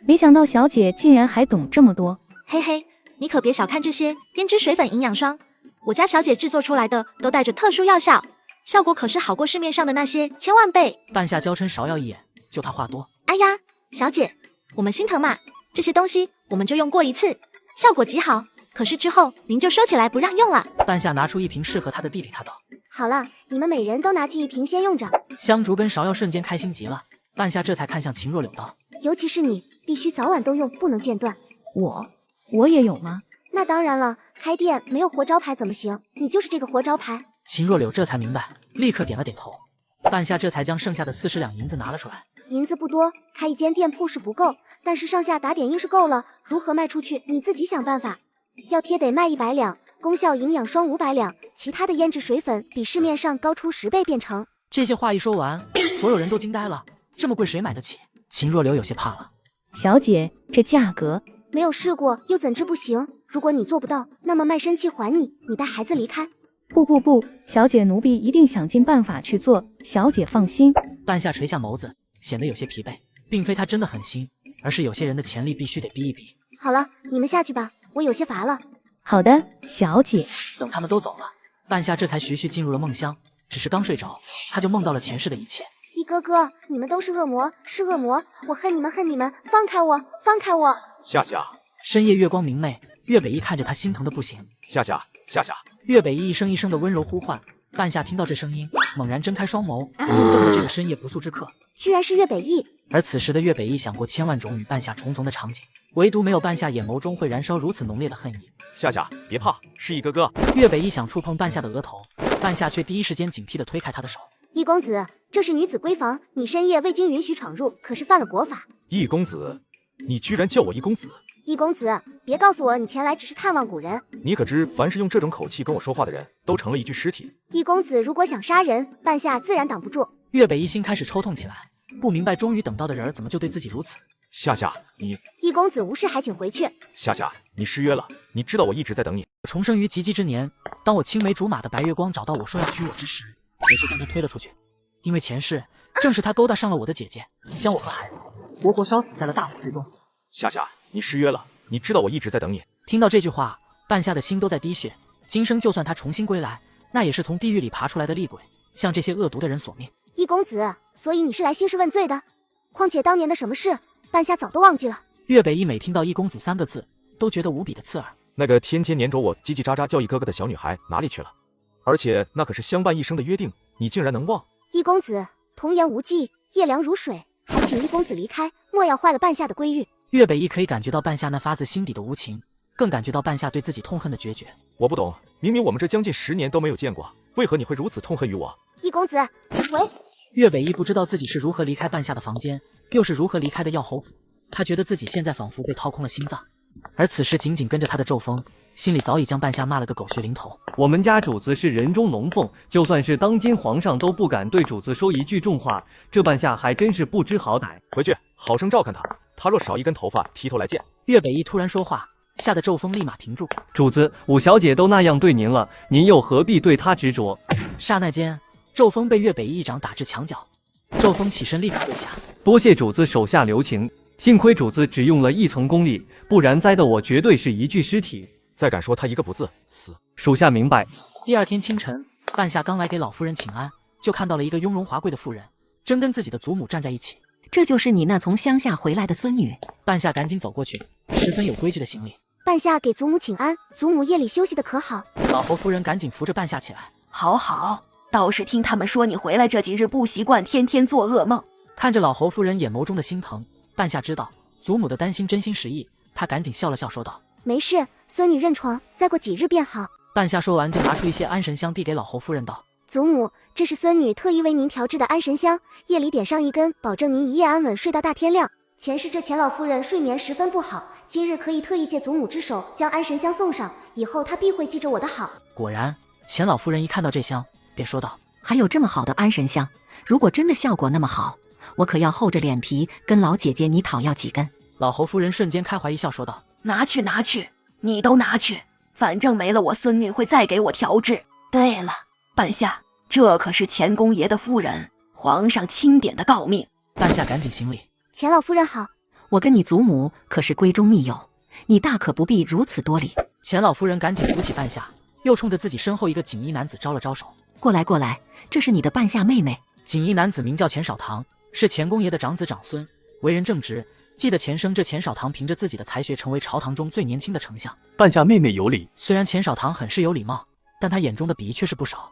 没想到小姐竟然还懂这么多。嘿嘿，你可别小看这些胭脂水粉营养霜，我家小姐制作出来的都带着特殊药效，效果可是好过市面上的那些千万倍。半夏娇嗔芍药一眼，就他话多。哎呀，小姐，我们心疼嘛，这些东西我们就用过一次，效果极好，可是之后您就收起来不让用了。半夏拿出一瓶适合他的地给他道。好了，你们每人都拿去1瓶先用着。香烛跟芍药瞬间开心极了，半夏这才看向秦若柳道：尤其是你，必须早晚都用，不能间断。我也有吗？那当然了，开店没有活招牌怎么行？你就是这个活招牌。秦若柳这才明白，立刻点了点头。半夏这才将剩下的40两银子拿了出来。银子不多，开一间店铺是不够，但是上下打点硬是够了，如何卖出去你自己想办法。药贴得卖100两，功效营养霜500两，其他的胭脂水粉比市面上高出10倍变成。这些话一说完，所有人都惊呆了，这么贵谁买得起？秦若柳有些怕了。小姐，这价格没有试过又怎知不行？如果你做不到，那么卖身契还你，你带孩子离开。不，小姐奴婢一定想尽办法去做，小姐放心。半夏垂下眸子，显得有些疲惫，并非他真的狠心，而是有些人的潜力必须得逼一逼。好了，你们下去吧，我有些乏了。好的，小姐。等他们都走了，半夏这才徐徐进入了梦乡，只是刚睡着，他就梦到了前世的一切。一哥哥，你们都是恶魔，是恶魔，我恨你们，恨你们，放开我，放开我！夏夏，深夜月光明媚，岳北一看着他心疼的不行。夏夏，夏夏，岳北一声一声的温柔呼唤。半夏听到这声音，猛然睁开双眸，瞪着这个深夜不速之客，居然是岳北翼。而此时的岳北翼想过千万种与半夏重逢的场景，唯独没有半夏眼眸中会燃烧如此浓烈的恨意。夏夏，别怕，是一哥哥。岳北翼想触碰半夏的额头，半夏却第一时间警惕地推开他的手。易公子，这是女子闺房，你深夜未经允许闯入，可是犯了国法。易公子，你居然叫我易公子！易公子，别告诉我你前来只是探望古人。你可知，凡是用这种口气跟我说话的人，都成了一具尸体。易公子如果想杀人，半夏自然挡不住。岳北一心开始抽痛起来，不明白终于等到的人怎么就对自己如此。夏夏，你……易公子无事还请回去。夏夏，你失约了，你知道我一直在等你。重生于及笄之年，当我青梅竹马的白月光找到我说要娶我之时，我就将他推了出去，因为前世正是他勾搭上了我的姐姐，将我和孩子活活烧死在了大火之中。夏夏，你失约了，你知道我一直在等你。听到这句话，半夏的心都在滴血。今生就算他重新归来，那也是从地狱里爬出来的厉鬼，向这些恶毒的人索命。易公子，所以你是来兴师问罪的？况且当年的什么事，半夏早都忘记了。岳北一每听到易公子3个字，都觉得无比的刺耳。那个天天黏着我叽叽喳喳叫易哥哥的小女孩哪里去了？而且那可是相伴一生的约定，你竟然能忘？易公子，童言无忌，夜凉如水，还请易公子离开，莫要坏了半夏的归誉。岳北一可以感觉到半夏那发自心底的无情，更感觉到半夏对自己痛恨的决绝。我不懂，明明我们这将近10年都没有见过，为何你会如此痛恨于我？易公子，请回。岳北一不知道自己是如何离开半夏的房间，又是如何离开的药侯府。他觉得自己现在仿佛被掏空了心脏，而此时紧紧跟着他的骤风，心里早已将半夏骂了个狗血淋头。我们家主子是人中龙凤，就算是当今皇上都不敢对主子说一句重话，这半夏还真是不知好歹。回去好生照看他，他若少一根头发，提头来见。岳北一突然说话，吓得骤风立马停住。主子，五小姐都那样对您了，您又何必对她执着？刹那间，骤风被岳北一掌打至墙角，骤风起身立刻跪下，多谢主子手下留情。幸亏主子只用了1层功力，不然栽的我绝对是一具尸体。再敢说他一个不字，死！属下明白。第二天清晨，半夏刚来给老夫人请安，就看到了一个雍容华贵的妇人，正跟自己的祖母站在一起。这就是你那从乡下回来的孙女。半夏赶紧走过去，十分有规矩的行礼。半夏给祖母请安，祖母夜里休息的可好？老侯夫人赶紧扶着半夏起来。好好，倒是听他们说你回来这几日不习惯，天天做噩梦。看着老侯夫人眼眸中的心疼，半夏知道祖母的担心真心实意，她赶紧笑了笑说道：没事，孙女认床，再过几日便好。半夏说完，就拿出一些安神香递给老侯夫人道：“祖母，这是孙女特意为您调制的安神香，夜里点上一根，保证您一夜安稳，睡到大天亮。前世这钱老夫人睡眠十分不好，今日可以特意借祖母之手将安神香送上，以后她必会记着我的好。”果然，钱老夫人一看到这香，便说道：“还有这么好的安神香，如果真的效果那么好，我可要厚着脸皮跟老姐姐你讨要几根。”老侯夫人瞬间开怀一笑，说道：“拿去拿去，你都拿去，反正没了我孙女会再给我调制。对了，半夏，这可是钱公爷的夫人，皇上钦点的诰命。”半夏赶紧行礼：“钱老夫人好。”我跟你祖母可是闺中密友，你大可不必如此多礼。钱老夫人赶紧扶起半夏，又冲着自己身后一个锦衣男子招了招手：“过来过来，这是你的半夏妹妹。”锦衣男子名叫钱少堂，是钱公爷的长子长孙，为人正直。记得前生这钱少堂凭着自己的才学成为朝堂中最年轻的丞相。半夏妹妹有礼。虽然钱少堂很是有礼貌，但他眼中的鄙夷却是不少。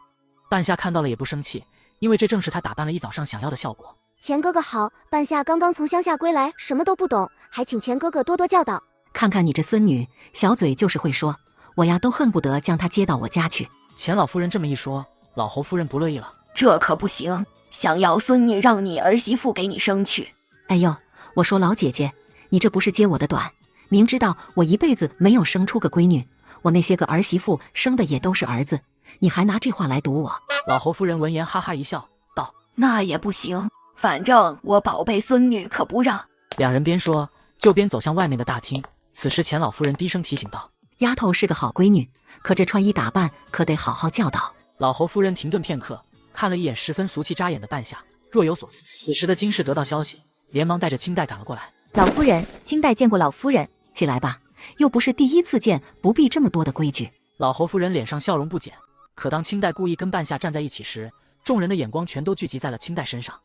半夏看到了也不生气，因为这正是他打扮了一早上想要的效果。钱哥哥好，半夏刚刚从乡下归来，什么都不懂，还请钱哥哥多多教导。看看你这孙女，小嘴就是会说，我呀都恨不得将她接到我家去。钱老夫人这么一说，老侯夫人不乐意了：“这可不行，想要孙女让你儿媳妇给你生去。”哎呦，我说老姐姐，你这不是揭我的短？明知道我一辈子没有生出个闺女，我那些个儿媳妇生的也都是儿子，你还拿这话来堵我？老侯夫人闻言哈哈一笑，道：“那也不行，反正我宝贝孙女可不让。”两人边说就边走向外面的大厅。此时钱老夫人低声提醒道：“丫头是个好闺女，可这穿衣打扮可得好好教导。”老侯夫人停顿片刻，看了一眼十分俗气扎眼的半夏，若有所思。此时的金氏得到消息，连忙带着清代赶了过来。老夫人，清代见过老夫人。起来吧，又不是第一次见，不必这么多的规矩。老侯夫人脸上笑容不减，可当清代故意跟半夏站在一起时，众人的眼光全都聚集在了清代身上。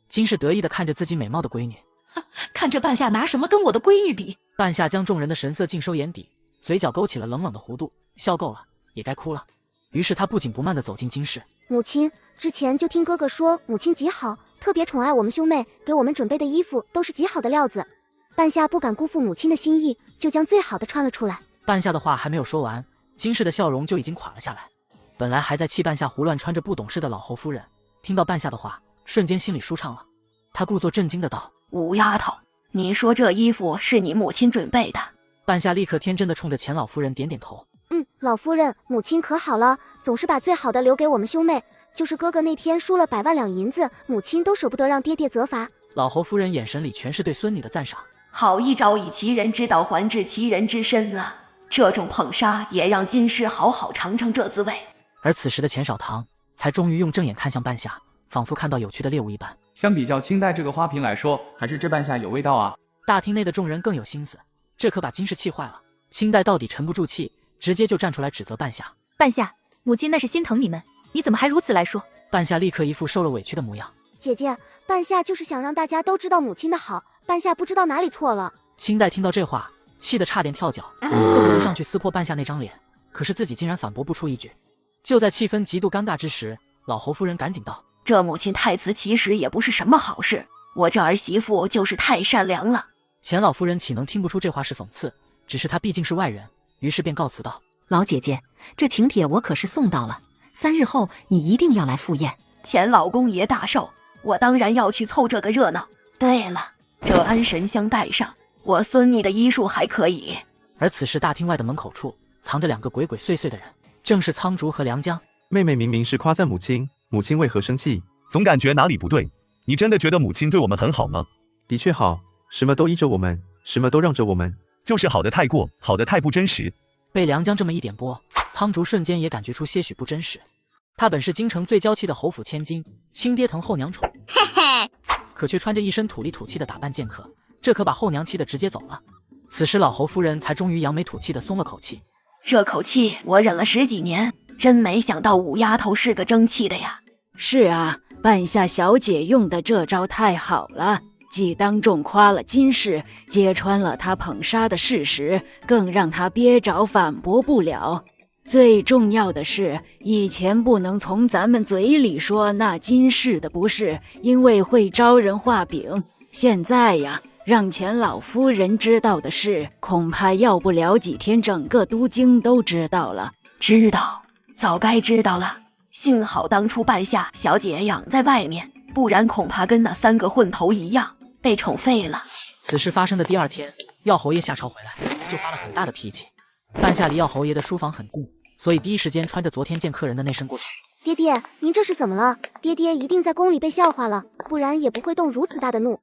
金氏得意地看着自己美貌的闺女，看这半夏拿什么跟我的闺女比？半夏将众人的神色尽收眼底，嘴角勾起了冷冷的弧度，笑够了，也该哭了。于是他不紧不慢地走进金氏。母亲，之前就听哥哥说母亲极好，特别宠爱我们兄妹，给我们准备的衣服都是极好的料子。半夏不敢辜负母亲的心意，就将最好的穿了出来。半夏的话还没有说完，金氏的笑容就已经垮了下来。本来还在气半夏胡乱穿着不懂事的老侯夫人，听到半夏的话，瞬间心里舒畅了。她故作震惊的道：“五丫头，你说这衣服是你母亲准备的？”半夏立刻天真的冲着钱老夫人点点头：“老夫人，母亲可好了，总是把最好的留给我们兄妹。就是哥哥那天输了100万两银子，母亲都舍不得让爹爹责罚。”老侯夫人眼神里全是对孙女的赞赏。好一招以其人之道还治其人之身了，这种捧杀也让金氏好好尝尝这滋味。而此时的钱少堂才终于用正眼看向半夏，仿佛看到有趣的猎物一般。相比较清代这个花瓶来说，还是这半夏有味道啊。大厅内的众人更有心思，这可把金氏气坏了。清代到底沉不住气，直接就站出来指责半夏：“半夏，母亲那是心疼你们，你怎么还如此来说？”半夏立刻一副受了委屈的模样：“姐姐，半夏就是想让大家都知道母亲的好，半夏不知道哪里错了。”清代听到这话，气得差点跳脚，恨不得上去撕破半夏那张脸，可是自己竟然反驳不出一句。就在气氛极度尴尬之时，老侯夫人赶紧道：“这母亲太慈其实也不是什么好事，我这儿媳妇就是太善良了。”钱老夫人岂能听不出这话是讽刺，只是她毕竟是外人，于是便告辞道：“老姐姐，这请帖我可是送到了，3日后你一定要来赴宴。”钱老公爷大寿，我当然要去凑这个热闹。对了，这安神香带上，我孙女的医术还可以。而此时大厅外的门口处藏着2个鬼鬼祟祟的人，正是苍竹和梁江。妹妹明明是夸赞母亲，母亲为何生气？总感觉哪里不对。你真的觉得母亲对我们很好吗？的确好，什么都依着我们，什么都让着我们。就是好的太过，好的太不真实。被梁江这么一点拨，苍竹瞬间也感觉出些许不真实。他本是京城最娇气的侯府千金，亲爹疼后娘宠，可却穿着一身土里土气的打扮见客，这可把后娘气得直接走了。此时老侯夫人才终于扬眉吐气的松了口气。这口气我忍了10几年，真没想到五丫头是个争气的呀。是啊，半夏小姐用的这招太好了，既当众夸了金氏，揭穿了她捧杀的事实，更让她憋着反驳不了。最重要的是，以前不能从咱们嘴里说那金氏的不是，因为会招人画饼。现在呀，让钱老夫人知道的事，恐怕要不了几天，整个都京都知道了。知道，早该知道了。幸好当初半夏小姐养在外面，不然恐怕跟那3个混头一样，被宠废了。此事发生的第2天，药侯爷下朝回来，就发了很大的脾气。半夏离药侯爷的书房很近，所以第一时间穿着昨天见客人的那身过去。爹爹，您这是怎么了？爹爹一定在宫里被笑话了，不然也不会动如此大的怒。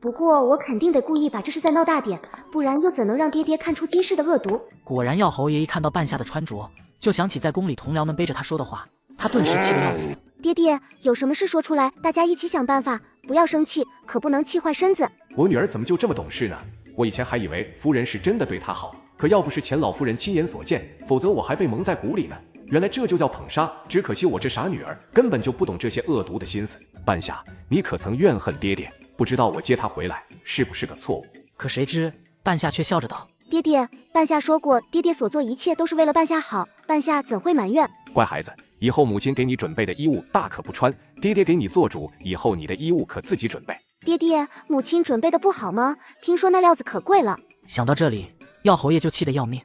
不过我肯定得故意把这事再闹大点，不然又怎能让爹爹看出金氏的恶毒？果然，药侯爷一看到半夏的穿着，就想起在宫里同僚们背着他说的话，他顿时气得要死。爹爹，有什么事说出来，大家一起想办法，不要生气，可不能气坏身子。我女儿怎么就这么懂事呢？我以前还以为夫人是真的对她好，可要不是钱老夫人亲眼所见，否则我还被蒙在鼓里呢。原来这就叫捧杀，只可惜我这傻女儿根本就不懂这些恶毒的心思。半夏，你可曾怨恨爹爹？不知道我接她回来是不是个错误？可谁知半夏却笑着道：爹爹，半夏说过，爹爹所做一切都是为了半夏好，半夏怎会埋怨？乖孩子，以后母亲给你准备的衣物大可不穿，爹爹给你做主，以后你的衣物可自己准备。爹爹，母亲准备的不好吗？听说那料子可贵了。想到这里，药侯爷就气得要命，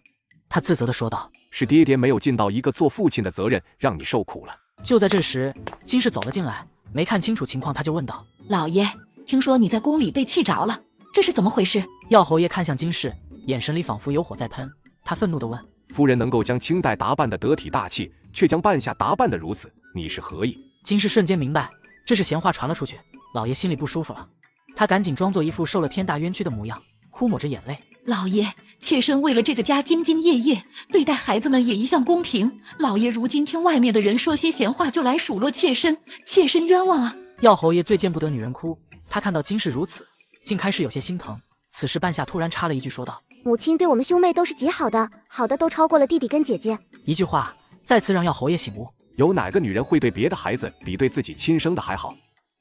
他自责地说道：是爹爹没有尽到一个做父亲的责任，让你受苦了。就在这时，金氏走了进来，没看清楚情况，他就问道：老爷，听说你在宫里被气着了，这是怎么回事？药侯爷看向金氏，眼神里仿佛有火在喷，他愤怒地问：夫人能够将清代打扮得得体大气，却将半夏打扮得如此，你是何意？金氏瞬间明白，这是闲话传了出去，老爷心里不舒服了。他赶紧装作一副受了天大冤屈的模样，哭抹着眼泪。老爷，妾身为了这个家兢兢业业，对待孩子们也一向公平。老爷如今听外面的人说些闲话，就来数落妾身，妾身冤枉啊！药侯爷最见不得女人哭，他看到金氏如此，竟开始有些心疼。此时半夏突然插了一句说道：母亲对我们兄妹都是极好的，好的都超过了弟弟跟姐姐。一句话再次让药侯爷醒悟，有哪个女人会对别的孩子比对自己亲生的还好？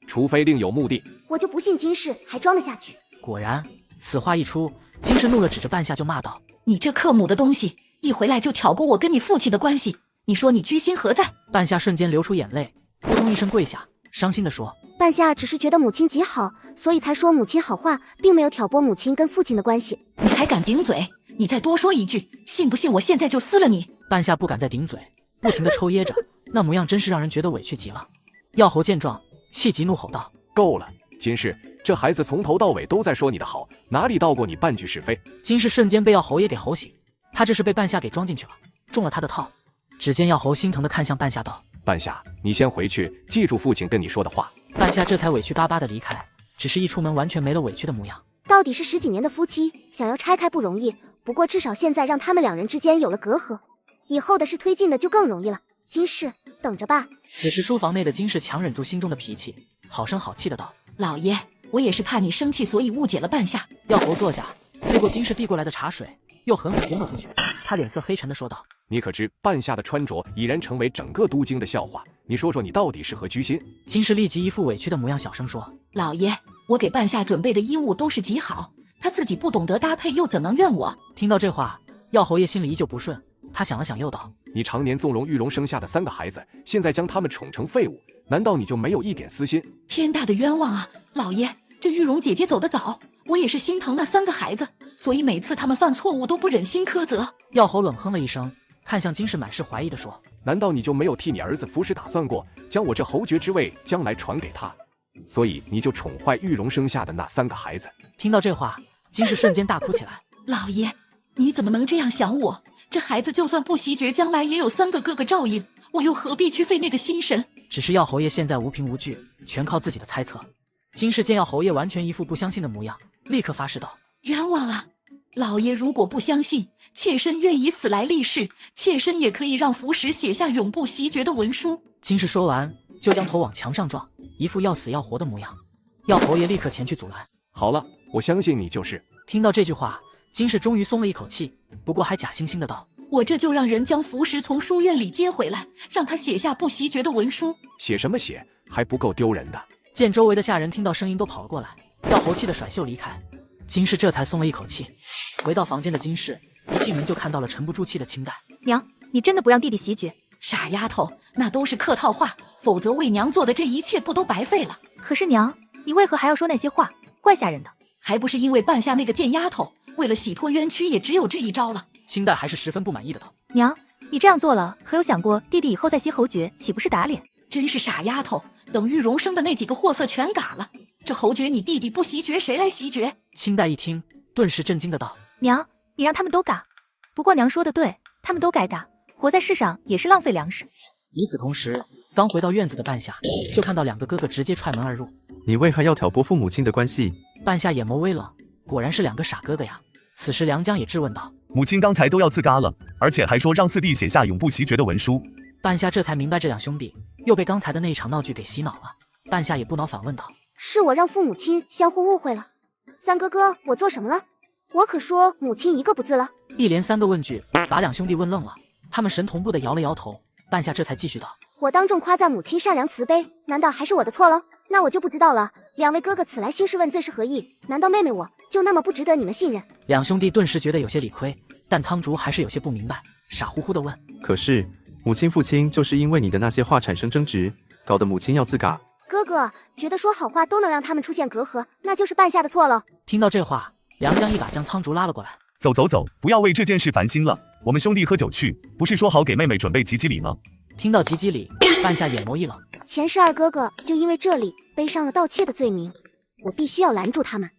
除非另有目的。我就不信金氏还装得下去。果然，此话一出，金氏怒了，指着半夏就骂道：你这克母的东西，一回来就挑拨我跟你父亲的关系，你说你居心何在？半夏瞬间流出眼泪，扑通一声跪下，伤心地说：半夏只是觉得母亲极好，所以才说母亲好话，并没有挑拨母亲跟父亲的关系。你还敢顶嘴？你再多说一句，信不信我现在就撕了你？半夏不敢再顶嘴，不停地抽噎着，那模样真是让人觉得委屈极了。药侯见状，气急怒吼道：够了，金氏，这孩子从头到尾都在说你的好，哪里到过你半句是非？金氏瞬间被药侯爷给吼醒，他这是被半夏给装进去了，中了他的套。只见药侯心疼地看向半夏道：半夏，你先回去，记住父亲跟你说的话。半夏这才委屈巴巴地离开，只是一出门完全没了委屈的模样。到底是10几年的夫妻，想要拆开不容易，不过至少现在让他们2人之间有了隔阂，以后的事推进的就更容易了。金氏，等着吧。此时书房内的金氏强忍住心中的脾气，好声好气的道：老爷，我也是怕你生气，所以误解了半夏。药侯坐下，接过金氏递过来的茶水，又狠狠扔了出去。他脸色黑沉的说道：你可知半夏的穿着已然成为整个都京的笑话？你说说你到底是何居心？金氏立即一副委屈的模样，小声说：老爷，我给半夏准备的衣物都是极好，他自己不懂得搭配，又怎能怨我？听到这话，药侯爷心里依旧不顺，他想了想又道：你常年纵容玉容生下的3个孩子，现在将他们宠成废物，难道你就没有一点私心？天大的冤枉啊！老爷，这玉容姐姐走得早，我也是心疼那3个孩子，所以每次他们犯错误都不忍心苛责。药侯冷哼了一声，看向金氏满是怀疑地说：难道你就没有替你儿子服食打算过，将我这侯爵之位将来传给他？所以你就宠坏玉容生下的那3个孩子？听到这话，金氏瞬间大哭起来。老爷，你怎么能这样想我？这孩子就算不袭爵，将来也有3个哥哥照应，我又何必去费那个心神？只是药侯爷现在无凭无据，全靠自己的猜测。金氏见药侯爷完全一副不相信的模样，立刻发誓道：冤枉啊！老爷如果不相信，妾身愿以死来立誓，妾身也可以让福实写下永不袭爵的文书。金氏说完，就将头往墙上撞，一副要死要活的模样。药侯爷立刻前去阻拦。好了，我相信你就是。听到这句话，金氏终于松了一口气，不过还假惺惺的道：我这就让人将福实从书院里接回来，让他写下不袭爵的文书。写什么写，还不够丢人的？见周围的下人听到声音都跑了过来，药侯气的甩袖离开。金氏这才松了一口气。回到房间的金氏一进门就看到了沉不住气的清代。娘，你真的不让弟弟袭爵？傻丫头，那都是客套话，否则为娘做的这一切不都白费了？可是娘，你为何还要说那些话？怪吓人的。还不是因为半夏那个贱丫头，为了洗脱冤屈，也只有这一招了。清代还是十分不满意的道：娘，你这样做了，可有想过弟弟以后再袭侯爵，岂不是打脸？真是傻丫头，等玉荣生的那几个货色全嘎了，这侯爵你弟弟不袭爵，谁来袭爵？清代一听，顿时震惊的道：娘，你让他们都嘎。不过娘说的对，他们都该嘎，活在世上也是浪费粮食。与此同时，刚回到院子的半夏就看到两个哥哥直接踹门而入。你为何要挑拨父母亲的关系？半夏眼眸微冷，果然是两个傻哥哥呀。此时梁江也质问道：母亲刚才都要自嘎了，而且还说让四弟写下永不袭爵的文书。半夏这才明白这两兄弟又被刚才的那一场闹剧给洗脑了。半夏也不恼反问道：是我让父母亲相互误会了。三哥哥，我做什么了？我可说母亲一个不字了。一连三个问句把两兄弟问愣了，他们神同步的摇了摇头。半夏这才继续道：我当众夸赞母亲善良慈悲，难道还是我的错了？那我就不知道了。两位哥哥此来兴师问罪是何意？难道妹妹我就那么不值得你们信任？两兄弟顿时觉得有些理亏，但苍竹还是有些不明白，傻乎乎的问：可是母亲父亲就是因为你的那些话产生争执，搞得母亲要自嘎。哥哥觉得说好话都能让他们出现隔阂，那就是半夏的错了。听到这话，梁江一把将苍竹拉了过来。走走走，不要为这件事烦心了，我们兄弟喝酒去，不是说好给妹妹准备吉吉礼吗？听到吉吉礼，半夏眼眸一冷。前世二哥哥就因为这里背上了盗窃的罪名，我必须要拦住他们。